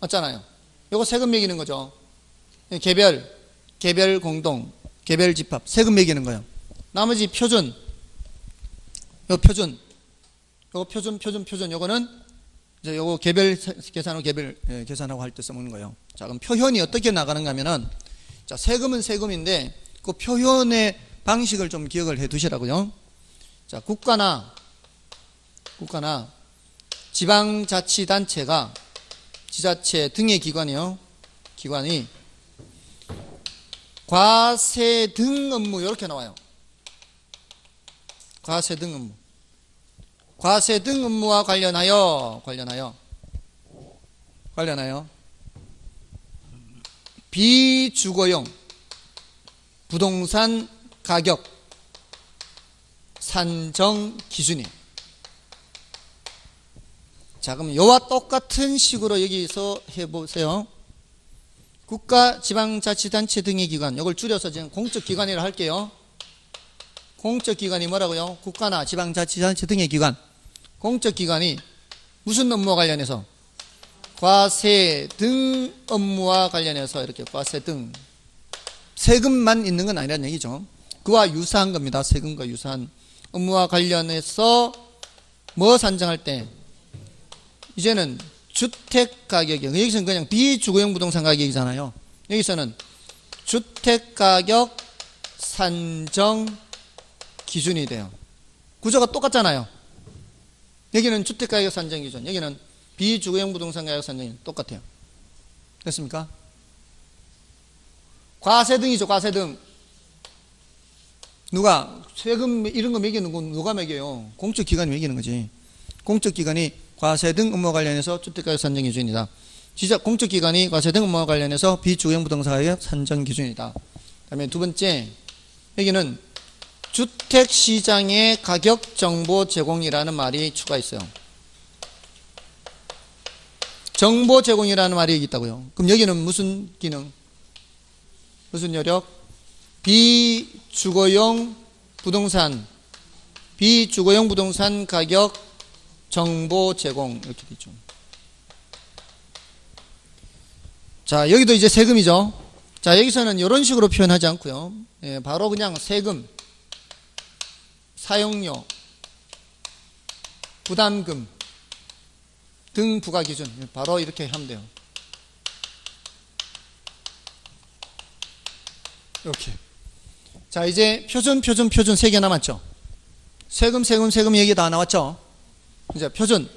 맞잖아요. 요거 세금 매기는 거죠. 개별 공동, 개별 집합 세금 매기는 거예요. 나머지 표준, 요거는 이제 요거 개별 계산하고 개별 계산하고 할 때 써먹는 거예요. 자, 그럼 표현이 어떻게 나가는가 하면은, 자, 세금은 세금인데 그 표현의 방식을 좀 기억을 해 두시라고요. 자, 국가나 지방자치단체가 지자체 등의 기관이 과세 등 업무 이렇게 나와요. 과세 등 업무와 관련하여 비주거용 부동산 가격 산정 기준이에요. 자, 그럼 이와 똑같은 식으로 여기서 해보세요. 국가, 지방자치단체 등의 기관, 이걸 줄여서 지금 공적기관이라 할게요. 공적기관이 뭐라고요? 국가나 지방자치단체 등의 기관. 공적기관이 무슨 업무와 관련해서? 과세 등 업무와 관련해서 이렇게 과세 등. 세금만 있는 건 아니라는 얘기죠. 그와 유사한 겁니다. 세금과 유사한 업무와 관련해서 뭐 산정할 때? 이제는 주택가격이요. 여기서는 그냥 비주거용 부동산 가격이잖아요. 여기서는 주택가격 산정 기준이 돼요. 구조가 똑같잖아요. 여기는 주택가격 산정 기준, 여기는 비주거용 부동산 가격 산정이 똑같아요. 됐습니까? 과세등이죠. 과세등. 누가 세금 이런 거 매기는 건 누가 매겨요? 공적기관이 매기는 거지. 공적기관이 과세 등 업무와 관련해서 주택가격 산정 기준이다. 공적기관이 과세 등 업무와 관련해서 비주거용 부동산 가격 산정 기준이다. 그 다음에 두 번째, 여기는 주택시장의 가격 정보 제공이라는 말이 추가있어요. 정보 제공이라는 말이 여기 있다고요. 그럼 여기는 무슨 기능? 무슨 여력? 비주거용 부동산 가격 정보 제공 이렇게 되죠. 자, 여기도 이제 세금이죠. 자, 여기서는 이런 식으로 표현하지 않고요. 바로 그냥 세금, 사용료, 부담금 등 부과기준 바로 이렇게 하면 돼요. 이렇게. 자, 이제 표준 3개 남았죠. 세금 얘기 다 나왔죠. 이제 표준.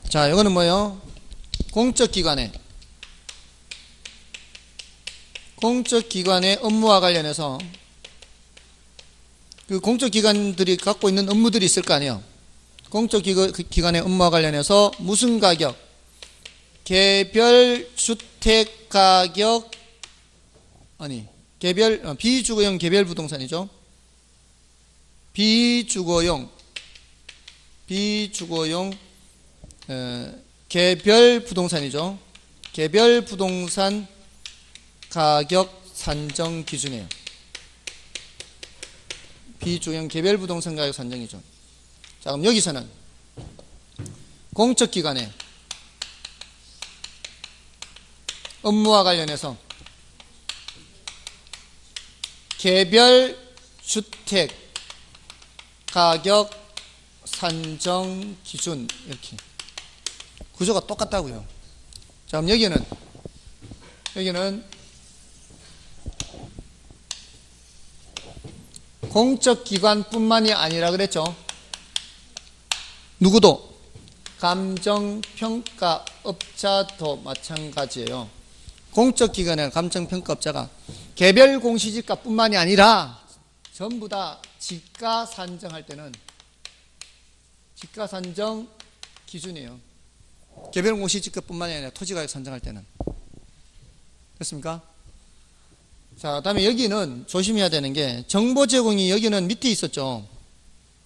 자, 이거는 뭐예요? 공적기관의 업무와 관련해서 그 공적기관들이 갖고 있는 업무들이 있을 거 아니에요. 공적기관의 업무와 관련해서 무슨 가격? 개별 주택 가격, 비주거용 개별 부동산이죠. 비주거용 개별 부동산이죠. 개별 부동산 가격 산정 기준이에요. 비주거용 개별 부동산 가격 산정이죠. 자, 그럼 여기서는 공적기관의 업무와 관련해서 개별 주택 가격 산정 기준, 이렇게 구조가 똑같다고요. 자, 그럼 여기는 공적기관뿐만이 아니라 그랬죠. 누구도 감정평가업자도 마찬가지예요. 공적기관의 감정평가업자가 개별 공시지가뿐만이 아니라 전부 다 지가 산정할 때는 지가 산정 기준이에요. 개별 공시지가뿐만이 아니라 토지가격 산정할 때는. 됐습니까? 자, 다음에 여기는 조심해야 되는 게 정보 제공이 여기는 밑에 있었죠.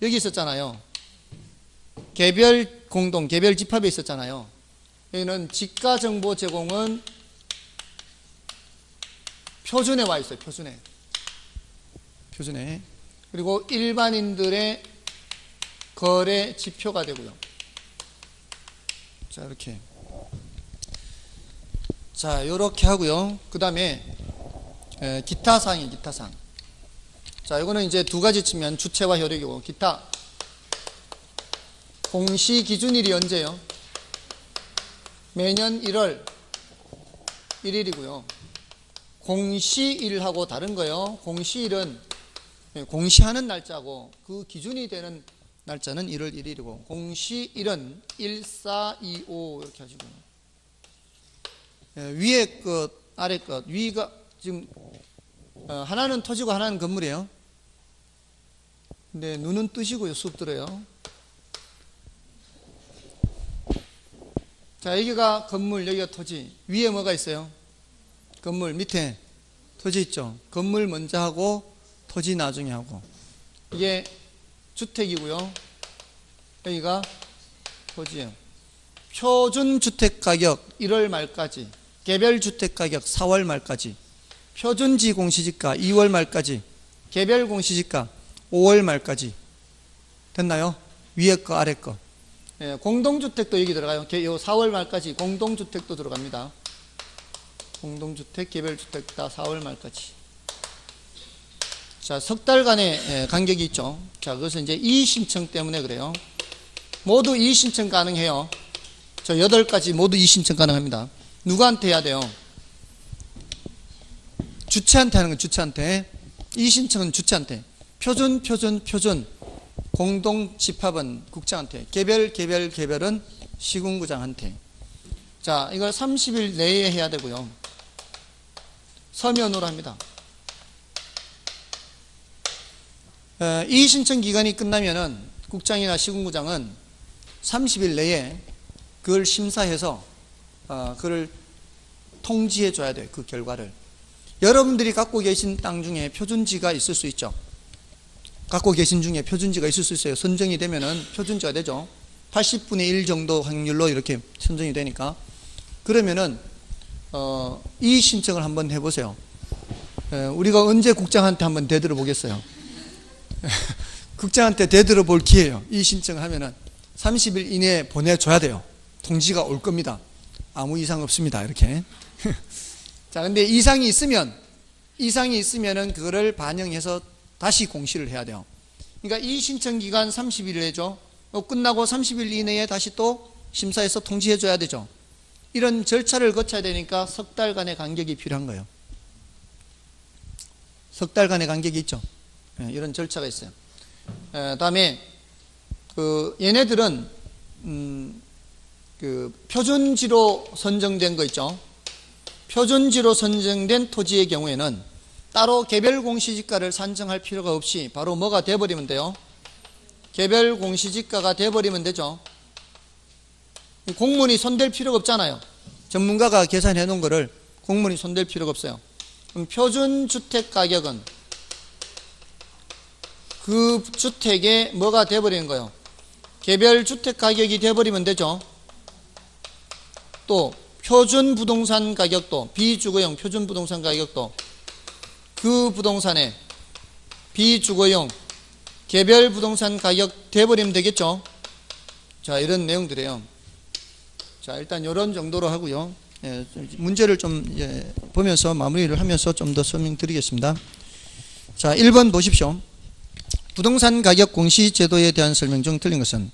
여기 있었잖아요. 개별 공동, 개별 집합에 있었잖아요. 여기는 지가 정보 제공은 표준에 와 있어요. 표준에. 그리고 일반인들의 거래 지표가 되고요. 자, 이렇게. 자, 요렇게 하고요. 그 다음에 기타 사항이에요. 기타 사항. 자, 이거는 이제 두 가지 측면, 주체와 효력이고, 기타. 공시 기준일이 언제요? 매년 1월 1일이고요. 공시일하고 다른 거예요. 공시일은 공시하는 날짜고 그 기준이 되는 날짜는 1월 1일이고 공시일은 1, 4, 2, 5 이렇게 하시고요. 위에 것, 아래 것, 위가 지금 하나는 토지고 하나는 건물이에요. 근데 눈은 뜨시고요. 수업 들어요. 자, 여기가 건물, 여기가 토지. 위에 뭐가 있어요? 건물, 밑에 토지 있죠. 건물 먼저 하고 토지 나중에 하고. 이게 주택이고요. 여기가 토지예요. 표준주택가격 1월 말까지, 개별주택가격 4월 말까지, 표준지 공시지가 2월 말까지, 개별 공시지가 5월 말까지. 됐나요? 위에 거 아래 거. 예, 공동주택도 여기 들어가요. 요 4월 말까지 공동주택도 들어갑니다. 공동주택, 개별주택 다 4월 말까지. 자, 석 달간의 간격이 있죠. 자, 그것은 이제 이의신청 때문에 그래요. 모두 이의신청 가능해요. 저 8가지 모두 이의신청 가능합니다. 누구한테 해야 돼요? 주체한테 하는 건 주체한테. 이의신청은 주체한테. 표준. 공동집합은 국장한테. 개별은 시군구장한테. 자, 이걸 30일 내에 해야 되고요. 서면으로 합니다. 이의신청 기간이 끝나면은 국장이나 시군구장은 30일 내에 그걸 심사해서 그걸 통지해 줘야 돼요. 그 결과를. 여러분들이 갖고 계신 땅 중에 표준지가 있을 수 있죠. 갖고 계신 중에 표준지가 있을 수 있어요. 선정이 되면은 표준지가 되죠. 80분의 1 정도 확률로 이렇게 선정이 되니까. 그러면은 이 신청을 한번 해보세요. 우리가 언제 국장한테 한번 대들어 보겠어요. 국장한테 대들어 볼 기회예요. 이 신청을 하면은 30일 이내에 보내줘야 돼요. 통지가 올 겁니다. 아무 이상 없습니다. 이렇게. 자, 근데 이상이 있으면은 그거를 반영해서 다시 공시를 해야 돼요. 그러니까 이 신청 기간 30일 내죠. 끝나고 30일 이내에 다시 또 심사해서 통지해 줘야 되죠. 이런 절차를 거쳐야 되니까 석 달간의 간격이 필요한 거예요. 석 달간의 간격이 있죠. 이런 절차가 있어요. 다음에 얘네들은 표준지로 선정된 거 있죠. 표준지로 선정된 토지의 경우에는 따로 개별 공시지가를 산정할 필요가 없이 바로 뭐가 돼버리면 돼요? 개별 공시지가가 돼버리면 되죠. 공문이 손댈 필요가 없잖아요. 전문가가 계산해 놓은 거를 공문이 손댈 필요가 없어요. 그럼 표준주택가격은 그 주택에 뭐가 돼버리는 거예요? 개별주택가격이 돼버리면 되죠. 또 표준부동산 가격도, 비주거용 표준부동산 가격도 그 부동산의 비주거용 개별부동산 가격 돼버리면 되겠죠. 자, 이런 내용들이에요. 자, 일단 이런 정도로 하고요. 문제를 좀 보면서 마무리를 하면서 좀 더 설명드리겠습니다. 자, 1번 보십시오. 부동산 가격 공시 제도에 대한 설명 중 틀린 것은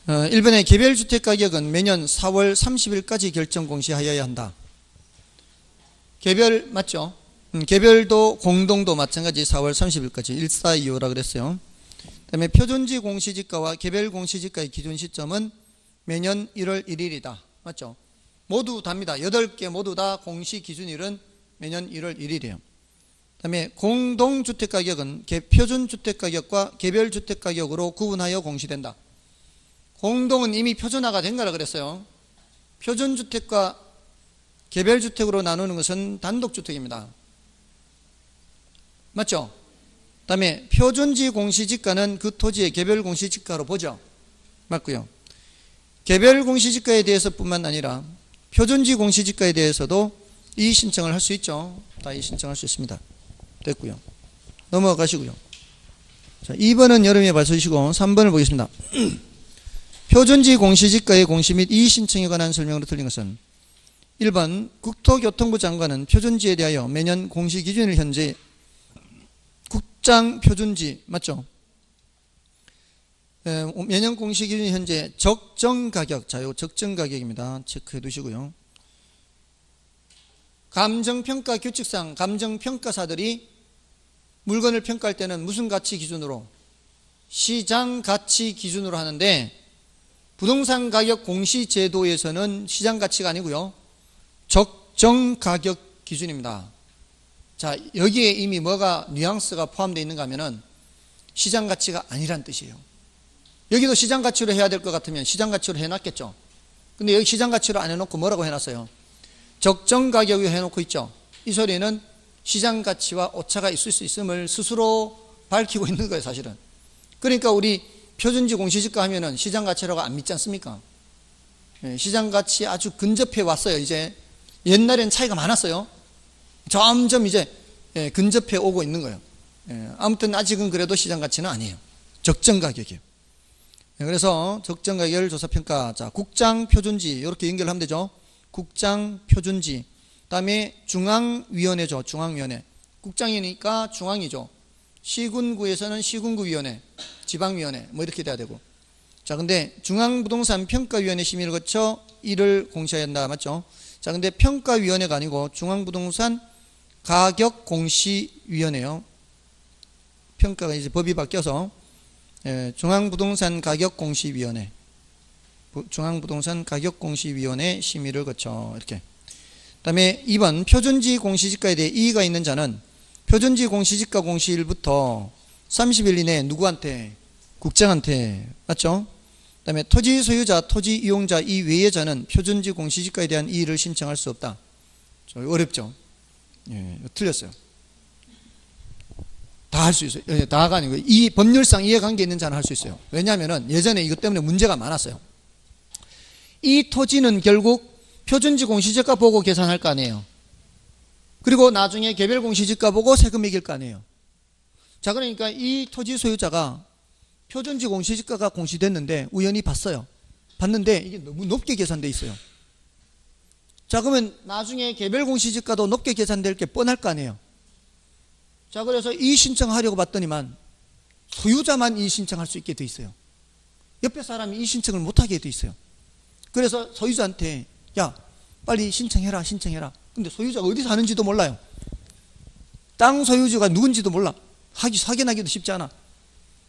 1번에 개별주택 가격은 매년 4월 30일까지 결정 공시하여야 한다. 개별 맞죠? 개별도 공동도 마찬가지 4월 30일까지 1425라 그랬어요. 그 다음에 표준지 공시지가와 개별 공시지가의 기준 시점은 매년 1월 1일이다. 맞죠? 모두 답니다. 8개 모두 다 공시 기준일은 매년 1월 1일이에요. 그 다음에 공동주택가격은 표준주택가격과 개별주택가격으로 구분하여 공시된다. 공동은 이미 표준화가 된 거라 그랬어요. 표준주택과 개별주택으로 나누는 것은 단독주택입니다. 맞죠? 그 다음에 표준지 공시지가는 그 토지의 개별 공시지가로 보죠. 맞고요. 개별 공시지가에 대해서 뿐만 아니라 표준지 공시지가에 대해서도 이의 신청을 할 수 있죠. 다 이의 신청할 수 있습니다. 됐고요. 넘어가시고요. 자, 2번은 여름에 봐주시고 3번을 보겠습니다. 표준지 공시지가의 공시 및 이의 신청에 관한 설명으로 틀린 것은 1번 국토교통부 장관은 표준지에 대하여 매년 공시 기준일 현재 국장 표준지 맞죠? 매년 공시 기준 현재 적정 가격, 자, 요 적정 가격입니다. 체크해 두시고요. 감정평가 규칙상 감정평가사들이 물건을 평가할 때는 무슨 가치 기준으로? 시장 가치 기준으로 하는데 부동산 가격 공시 제도에서는 시장 가치가 아니고요. 적정 가격 기준입니다. 자, 여기에 이미 뭐가 뉘앙스가 포함되어 있는가 하면은 시장 가치가 아니란 뜻이에요. 여기도 시장 가치로 해야 될 것 같으면 시장 가치로 해놨겠죠. 근데 여기 시장 가치로 안 해놓고 뭐라고 해놨어요? 적정 가격으로 해놓고 있죠. 이 소리는 시장 가치와 오차가 있을 수 있음을 스스로 밝히고 있는 거예요, 사실은. 그러니까 우리 표준지 공시지가 하면은 시장 가치라고 안 믿지 않습니까? 시장 가치 아주 근접해 왔어요, 이제. 옛날엔 차이가 많았어요. 점점 이제 근접해 오고 있는 거예요. 아무튼 아직은 그래도 시장 가치는 아니에요. 적정 가격이에요. 그래서 적정 가격을 조사평가, 자, 국장 표준지 이렇게 연결하면 되죠. 국장 표준지. 그다음에 중앙위원회죠. 중앙위원회. 국장이니까 중앙이죠. 시군구에서는 시군구위원회, 지방위원회 뭐 이렇게 돼야 되고. 자, 근데 중앙부동산평가위원회 심의를 거쳐 이를 공시해야 한다. 맞죠? 자, 근데 평가위원회가 아니고 중앙부동산 가격공시위원회요. 평가가 이제 법이 바뀌어서 중앙부동산 가격공시위원회, 중앙부동산 가격공시위원회 심의를 거쳐 이렇게. 그다음에 2번 표준지 공시지가에 대해 이의가 있는 자는 표준지 공시지가 공시일부터 30일 이내에 누구한테? 국장한테. 맞죠? 그다음에 토지 소유자, 토지 이용자 이외의 자는 표준지 공시지가에 대한 이의를 신청할 수 없다. 어렵죠? 예, 틀렸어요. 다 할 수 있어요. 예, 다가 아니고 이 법률상 이해관계 있는 자는 할 수 있어요. 왜냐하면 예전에 이것 때문에 문제가 많았어요. 이 토지는 결국 표준지 공시지가 보고 계산할 거 아니에요. 그리고 나중에 개별 공시지가 보고 세금 매길 거 아니에요. 자, 그러니까 이 토지 소유자가 표준지 공시지가가 공시됐는데 우연히 봤어요. 봤는데 이게 너무 높게 계산돼 있어요. 자, 그러면 나중에 개별 공시지가도 높게 계산될 게 뻔할 거 아니에요. 자, 그래서 이의 신청하려고 봤더니만 소유자만 이의 신청할 수 있게 돼 있어요. 옆에 사람이 이의 신청을 못하게 돼 있어요. 그래서 소유자한테 야, 빨리 신청해라. 근데 소유자가 어디 사는지도 몰라요. 땅 소유주가 누군지도 몰라. 확인하기도 쉽지 않아.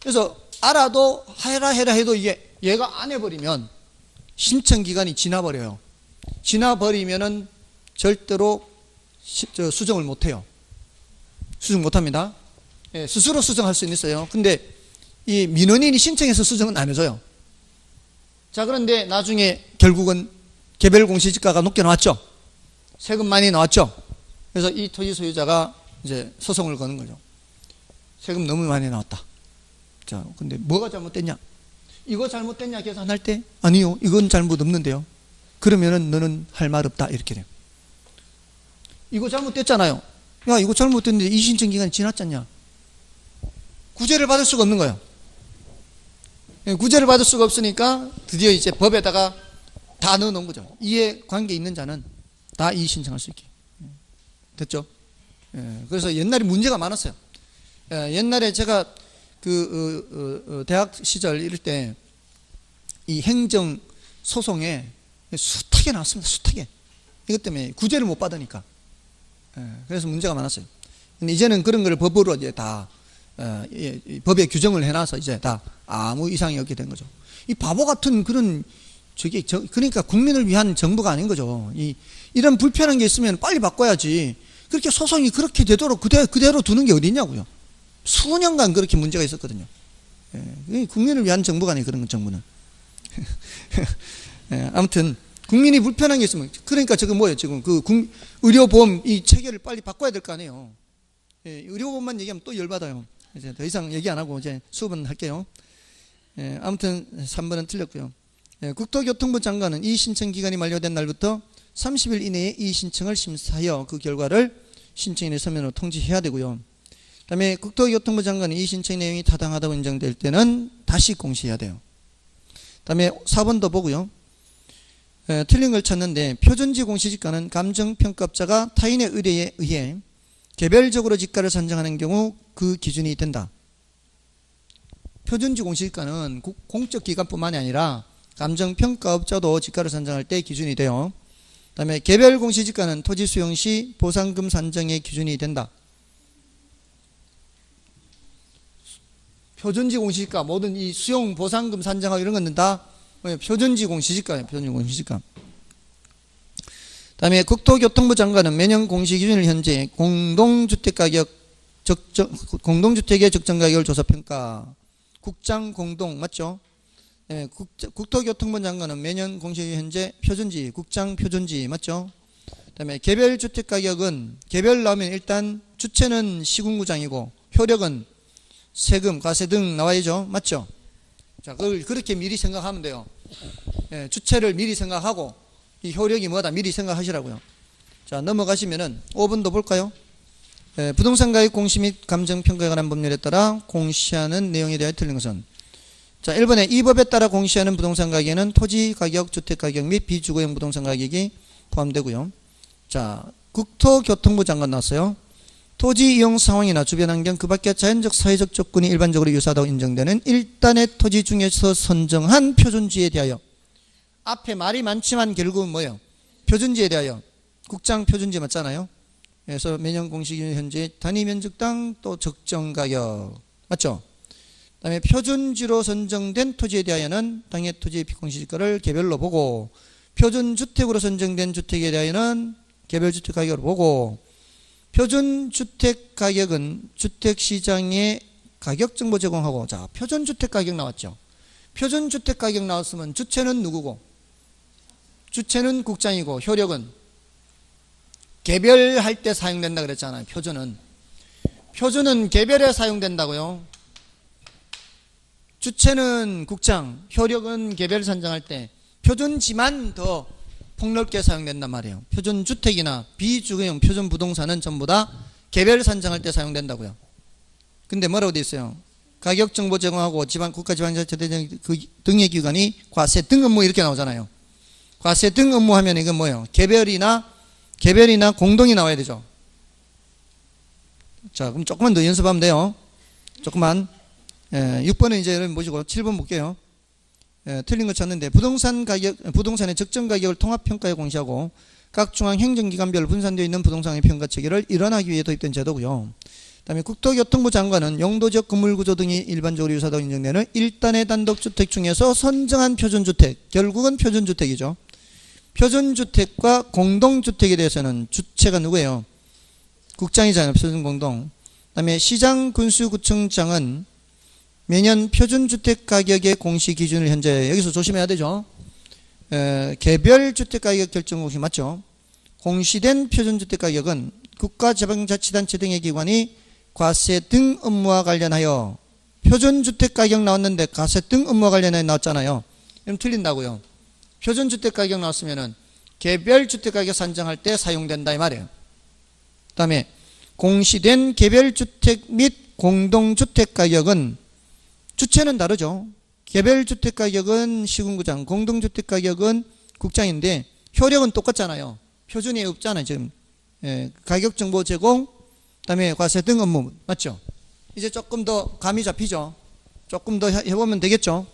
그래서 알아도 해라 해도 이게 얘가 안 해버리면 신청 기간이 지나버려요. 지나버리면은 절대로 수정을 못해요. 수정 못합니다. 예, 스스로 수정할 수는 있어요. 근데 이 민원인이 신청해서 수정은 안 해줘요. 자, 그런데 나중에 결국은 개별 공시지가가 높게 나왔죠. 세금 많이 나왔죠. 그래서 이 토지 소유자가 이제 소송을 거는 거죠. 세금 너무 많이 나왔다. 자, 근데 뭐가 잘못됐냐? 이거 잘못됐냐 계산할 때? 아니요, 이건 잘못 없는데요. 그러면은 너는 할 말 없다 이렇게 돼요. 이거 잘못됐잖아요. 야, 이거 잘못됐는데 이 신청 기간이 지났잖냐? 구제를 받을 수가 없는 거예요. 구제를 받을 수가 없으니까 드디어 이제 법에다가 다 넣어놓은 거죠. 이해 관계 있는 자는 다 이의 신청할 수 있게. 됐죠? 그래서 옛날에 문제가 많았어요. 옛날에 제가 대학 시절 이럴 때 이 행정 소송에 숱하게 나왔습니다. 숱하게. 이것 때문에 구제를 못 받으니까. 그래서 문제가 많았어요. 근데 이제는 그런 걸 법으로 이제 다 법에 규정을 해놔서 이제 다 아무 이상이 없게 된 거죠. 이 바보 같은 그런 그러니까 국민을 위한 정부가 아닌 거죠. 이런 불편한 게 있으면 빨리 바꿔야지. 그렇게 소송이 그렇게 되도록 그대로 두는 게 어디냐고요. 수년간 그렇게 문제가 있었거든요. 국민을 위한 정부가 아니에요. 그런 정부는. 아무튼 국민이 불편한 게 있으면 그러니까 지금 뭐예요? 지금 의료보험 이 체계를 빨리 바꿔야 될 거 아니에요. 의료보험만 얘기하면 또 열받아요. 이제 더 이상 얘기 안 하고 이제 수업은 할게요. 아무튼 3번은 틀렸고요. 국토교통부 장관은 이 신청 기간이 만료된 날부터 30일 이내에 이 신청을 심사하여 그 결과를 신청인의 서면으로 통지해야 되고요. 그 다음에 국토교통부 장관은 이 신청 내용이 타당하다고 인정될 때는 다시 공시해야 돼요. 그 다음에 4번도 보고요. 틀린 걸 찾는데 표준지 공시지가는 감정평가업자가 타인의 의뢰에 의해 개별적으로 지가를 산정하는 경우 그 기준이 된다. 표준지 공시지가는 공적기관뿐만이 아니라 감정평가업자도 지가를 산정할 때 기준이 돼요. 그 다음에 개별 공시지가는 토지 수용 시 보상금 산정의 기준이 된다. 표준지 공시지가 모든 이 수용 보상금 산정하고 이런 건 다 표준지 공시지가예요. 표준지 공시지가. 다음에 국토교통부 장관은 매년 공시기준일 현재 공동주택의 적정가격을 조사평가. 국장 공동 맞죠? 국토교통부 장관은 매년 공시기준 현재 표준지 국장 표준지 맞죠? 다음에 개별주택가격은 개별 나오면 일단 주체는 시군구장이고 효력은 세금, 과세 등 나와야죠. 맞죠? 자, 그걸 그렇게 미리 생각하면 돼요. 주체를 미리 생각하고 이 효력이 뭐다 미리 생각하시라고요. 자, 넘어가시면은 5번도 볼까요? 부동산 가격 공시 및 감정평가에 관한 법률에 따라 공시하는 내용에 대하여 틀린 것은 자, 1번에 이 법에 따라 공시하는 부동산 가격에는 토지 가격, 주택 가격 및 비주거용 부동산 가격이 포함되고요. 자, 국토교통부 장관 나왔어요. 토지 이용 상황이나 주변 환경 그 밖의 자연적 사회적 조건이 일반적으로 유사하다고 인정되는 일단의 토지 중에서 선정한 표준지에 대하여 앞에 말이 많지만 결국은 뭐예요? 표준지에 대하여 국장 표준지 맞잖아요. 그래서 매년 공시기준 현재 단위 면적당 또 적정 가격 맞죠? 그 다음에 표준지로 선정된 토지에 대하여는 당해 토지의 공시지가를 개별로 보고 표준주택으로 선정된 주택에 대하여는 개별주택 가격을 보고 표준주택가격은 주택시장에 가격정보 제공하고 자 표준주택가격 나왔죠. 표준주택가격 나왔으면 주체는 누구고 주체는 국장이고 효력은 개별할 때 사용된다 그랬잖아요. 표준은 개별에 사용된다고요. 주체는 국장, 효력은 개별 산정할 때 표준지만 더 폭넓게 사용된단 말이에요. 표준주택이나 비주거용 표준부동산은 전부 다 개별 산정할 때 사용된다고요. 근데 뭐라고 되어 있어요? 가격정보 제공하고 국가지방자치대 등의 기관이 과세 등은 뭐 이렇게 나오잖아요. 과세 등 업무하면 이건 뭐예요? 개별이나 공동이 나와야 되죠. 자, 그럼 조금만 더 연습하면 돼요. 조금만. 6번은 이제 여러분 보시고 7번 볼게요. 틀린 거 찾는데 부동산의 적정 가격을 통합평가에 공시하고 각 중앙 행정기관별 분산되어 있는 부동산의 평가 체계를 일원하기 위해 도입된 제도고요. 그 다음에 국토교통부 장관은 용도적 건물구조 등이 일반적으로 유사하다고 인정되는 1단의 단독주택 중에서 선정한 표준주택, 결국은 표준주택이죠. 표준주택과 공동주택에 대해서는 주체가 누구예요? 국장이잖아요. 표준공동. 그 다음에 시장군수구청장은 매년 표준주택 가격의 공시 기준을 현재 여기서 조심해야 되죠. 개별 주택가격 결정국이 맞죠. 공시된 표준주택 가격은 국가지방자치단체 등의 기관이 과세 등 업무와 관련하여 표준주택 가격 나왔는데 과세 등 업무와 관련하여 나왔잖아요. 그럼 틀린다고요. 표준주택 가격 나왔으면은 개별 주택 가격 산정할 때 사용된다 이 말이에요. 그 다음에 공시된 개별 주택 및 공동주택 가격은 주체는 다르죠. 개별 주택 가격은 시군구장, 공동주택 가격은 국장인데 효력은 똑같잖아요. 표준이 없잖아요. 지금 가격 정보 제공, 그다음에 과세 등 업무 맞죠? 이제 조금 더 감이 잡히죠. 조금 더 해보면 되겠죠.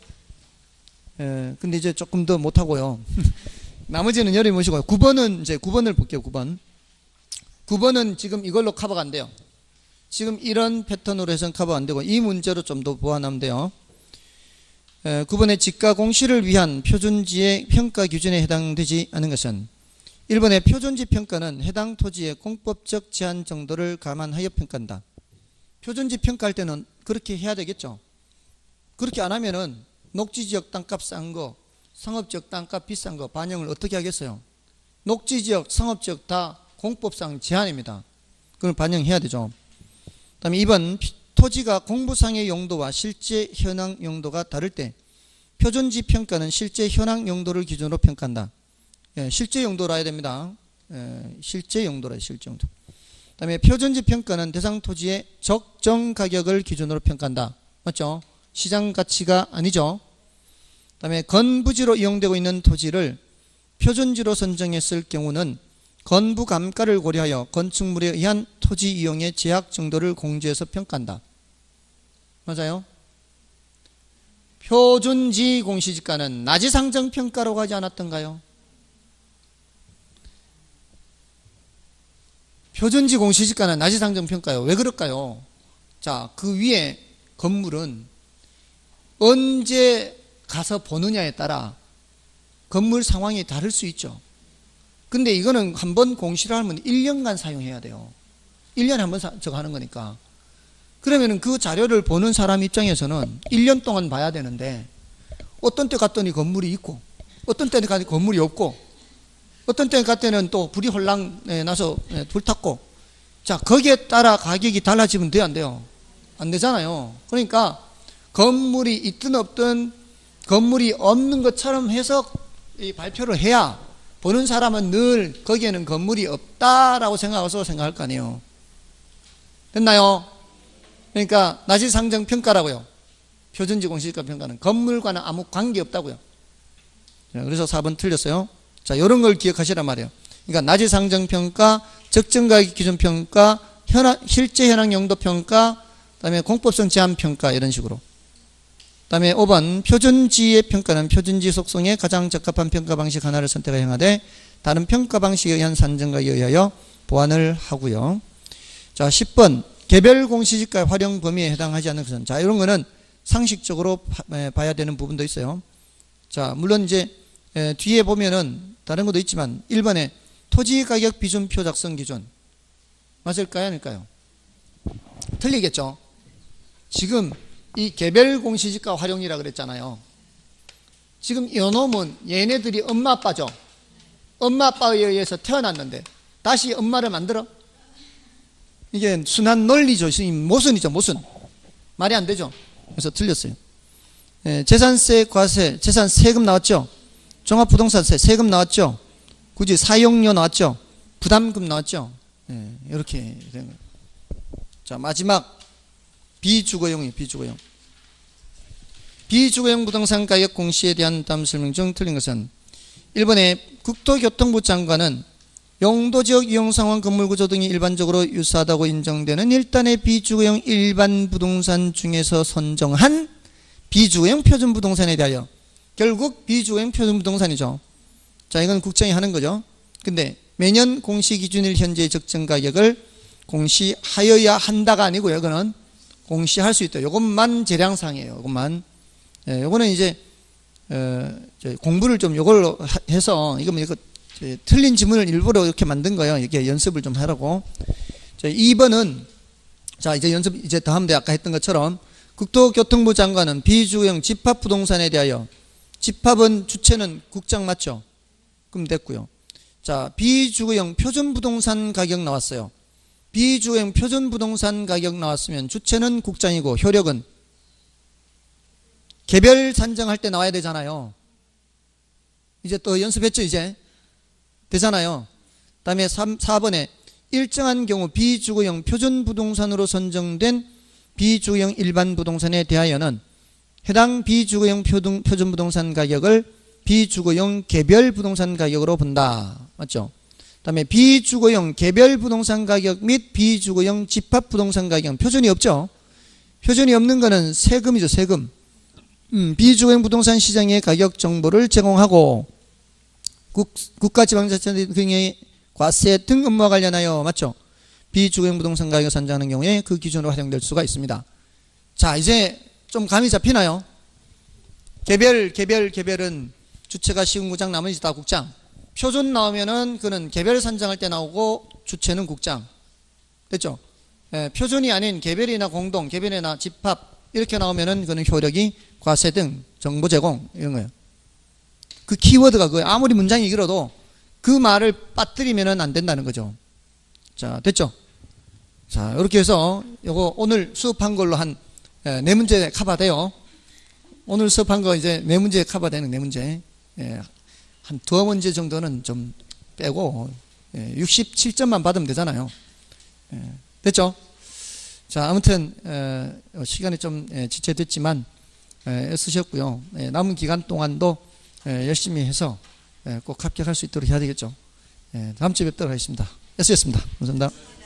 근데 이제 조금 더 못하고요. 나머지는 열이 모시고요. 9번은 이제 9번을 볼게요. 9번은 지금 이걸로 커버가 안 돼요. 지금 이런 패턴으로 해서는 커버 안 되고 이 문제로 좀 더 보완하면 돼요. 9번의 지가 공시를 위한 표준지의 평가 기준에 해당되지 않은 것은 1번의 표준지 평가는 해당 토지의 공법적 제한 정도를 감안하여 평가한다. 표준지 평가할 때는 그렇게 해야 되겠죠. 그렇게 안 하면은 녹지지역 땅값 싼 거, 상업지역 땅값 비싼 거 반영을 어떻게 하겠어요? 녹지지역, 상업지역 다 공법상 제한입니다. 그걸 반영해야 되죠. 그 다음에 2번 토지가 공부상의 용도와 실제 현황 용도가 다를 때 표준지 평가는 실제 현황 용도를 기준으로 평가한다. 실제 용도라 해야 됩니다. 실제 용도라 실제 용도. 그 다음에 표준지 평가는 대상 토지의 적정 가격을 기준으로 평가한다. 맞죠? 시장 가치가 아니죠. 그 다음에 건부지로 이용되고 있는 토지를 표준지로 선정했을 경우는 건부 감가를 고려하여 건축물에 의한 토지 이용의 제약 정도를 공제해서 평가한다. 맞아요? 표준지 공시지가는 나지상정평가라고 하지 않았던가요? 표준지 공시지가는 나지상정평가요. 왜 그럴까요? 자, 그 위에 건물은 언제 가서 보느냐에 따라 건물 상황이 다를 수 있죠. 근데 이거는 한번 공시를 하면 1년간 사용해야 돼요. 1년에 한 번 저거 하는 거니까. 그러면은 그 자료를 보는 사람 입장에서는 1년 동안 봐야 되는데 어떤 때 갔더니 건물이 있고 어떤 때는 갔더니 건물이 없고 어떤 때 갔더니 또 불이 홀랑 나서 불탔고 자 거기에 따라 가격이 달라지면 돼요 안 돼요? 안 되잖아요. 그러니까 건물이 있든 없든 건물이 없는 것처럼 해서 이 발표를 해야 보는 사람은 늘 거기에는 건물이 없다라고 생각해서 생각할 거 아니에요. 됐나요? 그러니까 나지상정평가라고요. 표준지 공시지가 평가는 건물과는 아무 관계없다고요. 그래서 4번 틀렸어요. 자, 이런 걸 기억하시란 말이에요. 그러니까 나지상정평가, 적정가격 기준평가, 실제 현황 용도평가, 그 다음에 공법성 제한평가 이런 식으로. 그 다음에 5번 표준지의 평가는 표준지 속성에 가장 적합한 평가 방식 하나를 선택하여 행하되 다른 평가 방식에 의한 산정가에 의하여 보완을 하고요. 자, 10번 개별 공시지가 활용 범위에 해당하지 않는 것은 자, 이런 거는 상식적으로 봐야 되는 부분도 있어요. 자, 물론 이제 뒤에 보면은 다른 것도 있지만 1번에 토지가격 비준표 작성 기준 맞을까요? 아닐까요? 틀리겠죠? 지금 이 개별 공시지가 활용이라 그랬잖아요. 지금 이놈은 얘네들이 엄마 아빠죠. 엄마 아빠에 의해서 태어났는데 다시 엄마를 만들어? 이게 순한 논리죠. 모순이죠. 모순. 말이 안 되죠. 그래서 틀렸어요. 재산세, 과세, 재산 세금 나왔죠. 종합부동산세 세금 나왔죠. 굳이 사용료 나왔죠. 부담금 나왔죠. 이렇게 된 거예요. 자, 마지막 비주거용이에요. 비주거용. 비주거용 부동산 가격 공시에 대한 다음 설명 중 틀린 것은 1번에 국토교통부 장관은 용도지역 이용상황 건물구조 등이 일반적으로 유사하다고 인정되는 일단의 비주거용 일반 부동산 중에서 선정한 비주거용 표준부동산에 대하여, 결국 비주거용 표준부동산이죠. 자, 이건 국정이 하는 거죠. 근데 매년 공시기준일 현재의 적정가격을 공시하여야 한다가 아니고요. 이거는 공시할 수 있다. 이것만 재량상이에요. 이것만. 예, 요거는 이제 공부를 좀 요걸로 해서, 이거 틀린 지문을 일부러 이렇게 만든 거예요. 이렇게 연습을 좀 하라고. 자, 2번은, 자, 이제 연습 이제 더 하면 돼. 아까 했던 것처럼 국토교통부 장관은 비주거용 집합부동산에 대하여, 집합은 주체는 국장 맞죠? 그럼 됐고요. 자, 비주거용 표준부동산 가격 나왔어요. 비주거용 표준부동산 가격 나왔으면 주체는 국장이고 효력은 개별 산정할 때 나와야 되잖아요. 이제 또 연습했죠, 이제? 되잖아요. 그 다음에 4번에 일정한 경우 비주거용 표준부동산으로 선정된 비주거용 일반 부동산에 대하여는 해당 비주거용 표준부동산 가격을 비주거용 개별 부동산 가격으로 본다. 맞죠? 그 다음에 비주거용 개별 부동산 가격 및 비주거용 집합 부동산 가격은 표준이 없죠. 표준이 없는 거는 세금이죠. 세금. 비주거용 부동산 시장의 가격 정보를 제공하고 국가지방자치 등의 과세 등 업무와 관련하여, 맞죠? 비주거용 부동산 가격을 산정하는 경우에 그 기준으로 활용될 수가 있습니다. 자, 이제 좀 감이 잡히나요? 개별은 주체가 시군구장, 나머지 다 국장. 표준 나오면은 그는 개별 산정할 때 나오고 주체는 국장. 됐죠? 예, 표준이 아닌 개별이나 공동, 개별이나 집합 이렇게 나오면은 그는 효력이 과세 등 정보 제공 이런 거예요. 그 키워드가 그거예요. 아무리 문장이 길어도 그 말을 빠뜨리면은 안 된다는 거죠. 자, 됐죠? 자, 이렇게 해서 요거 오늘 수업한 걸로 한 4문제 커버돼요. 오늘 수업한 거 이제 4문제 커버되는 4문제. 예, 한 2문제 정도는 좀 빼고 67점만 받으면 되잖아요. 예, 됐죠? 자, 아무튼 시간이 좀 지체됐지만 애쓰셨고요. 남은 기간 동안도 열심히 해서 꼭 합격할 수 있도록 해야 되겠죠. 다음 주에 뵙도록 하겠습니다. 애쓰셨습니다. 감사합니다.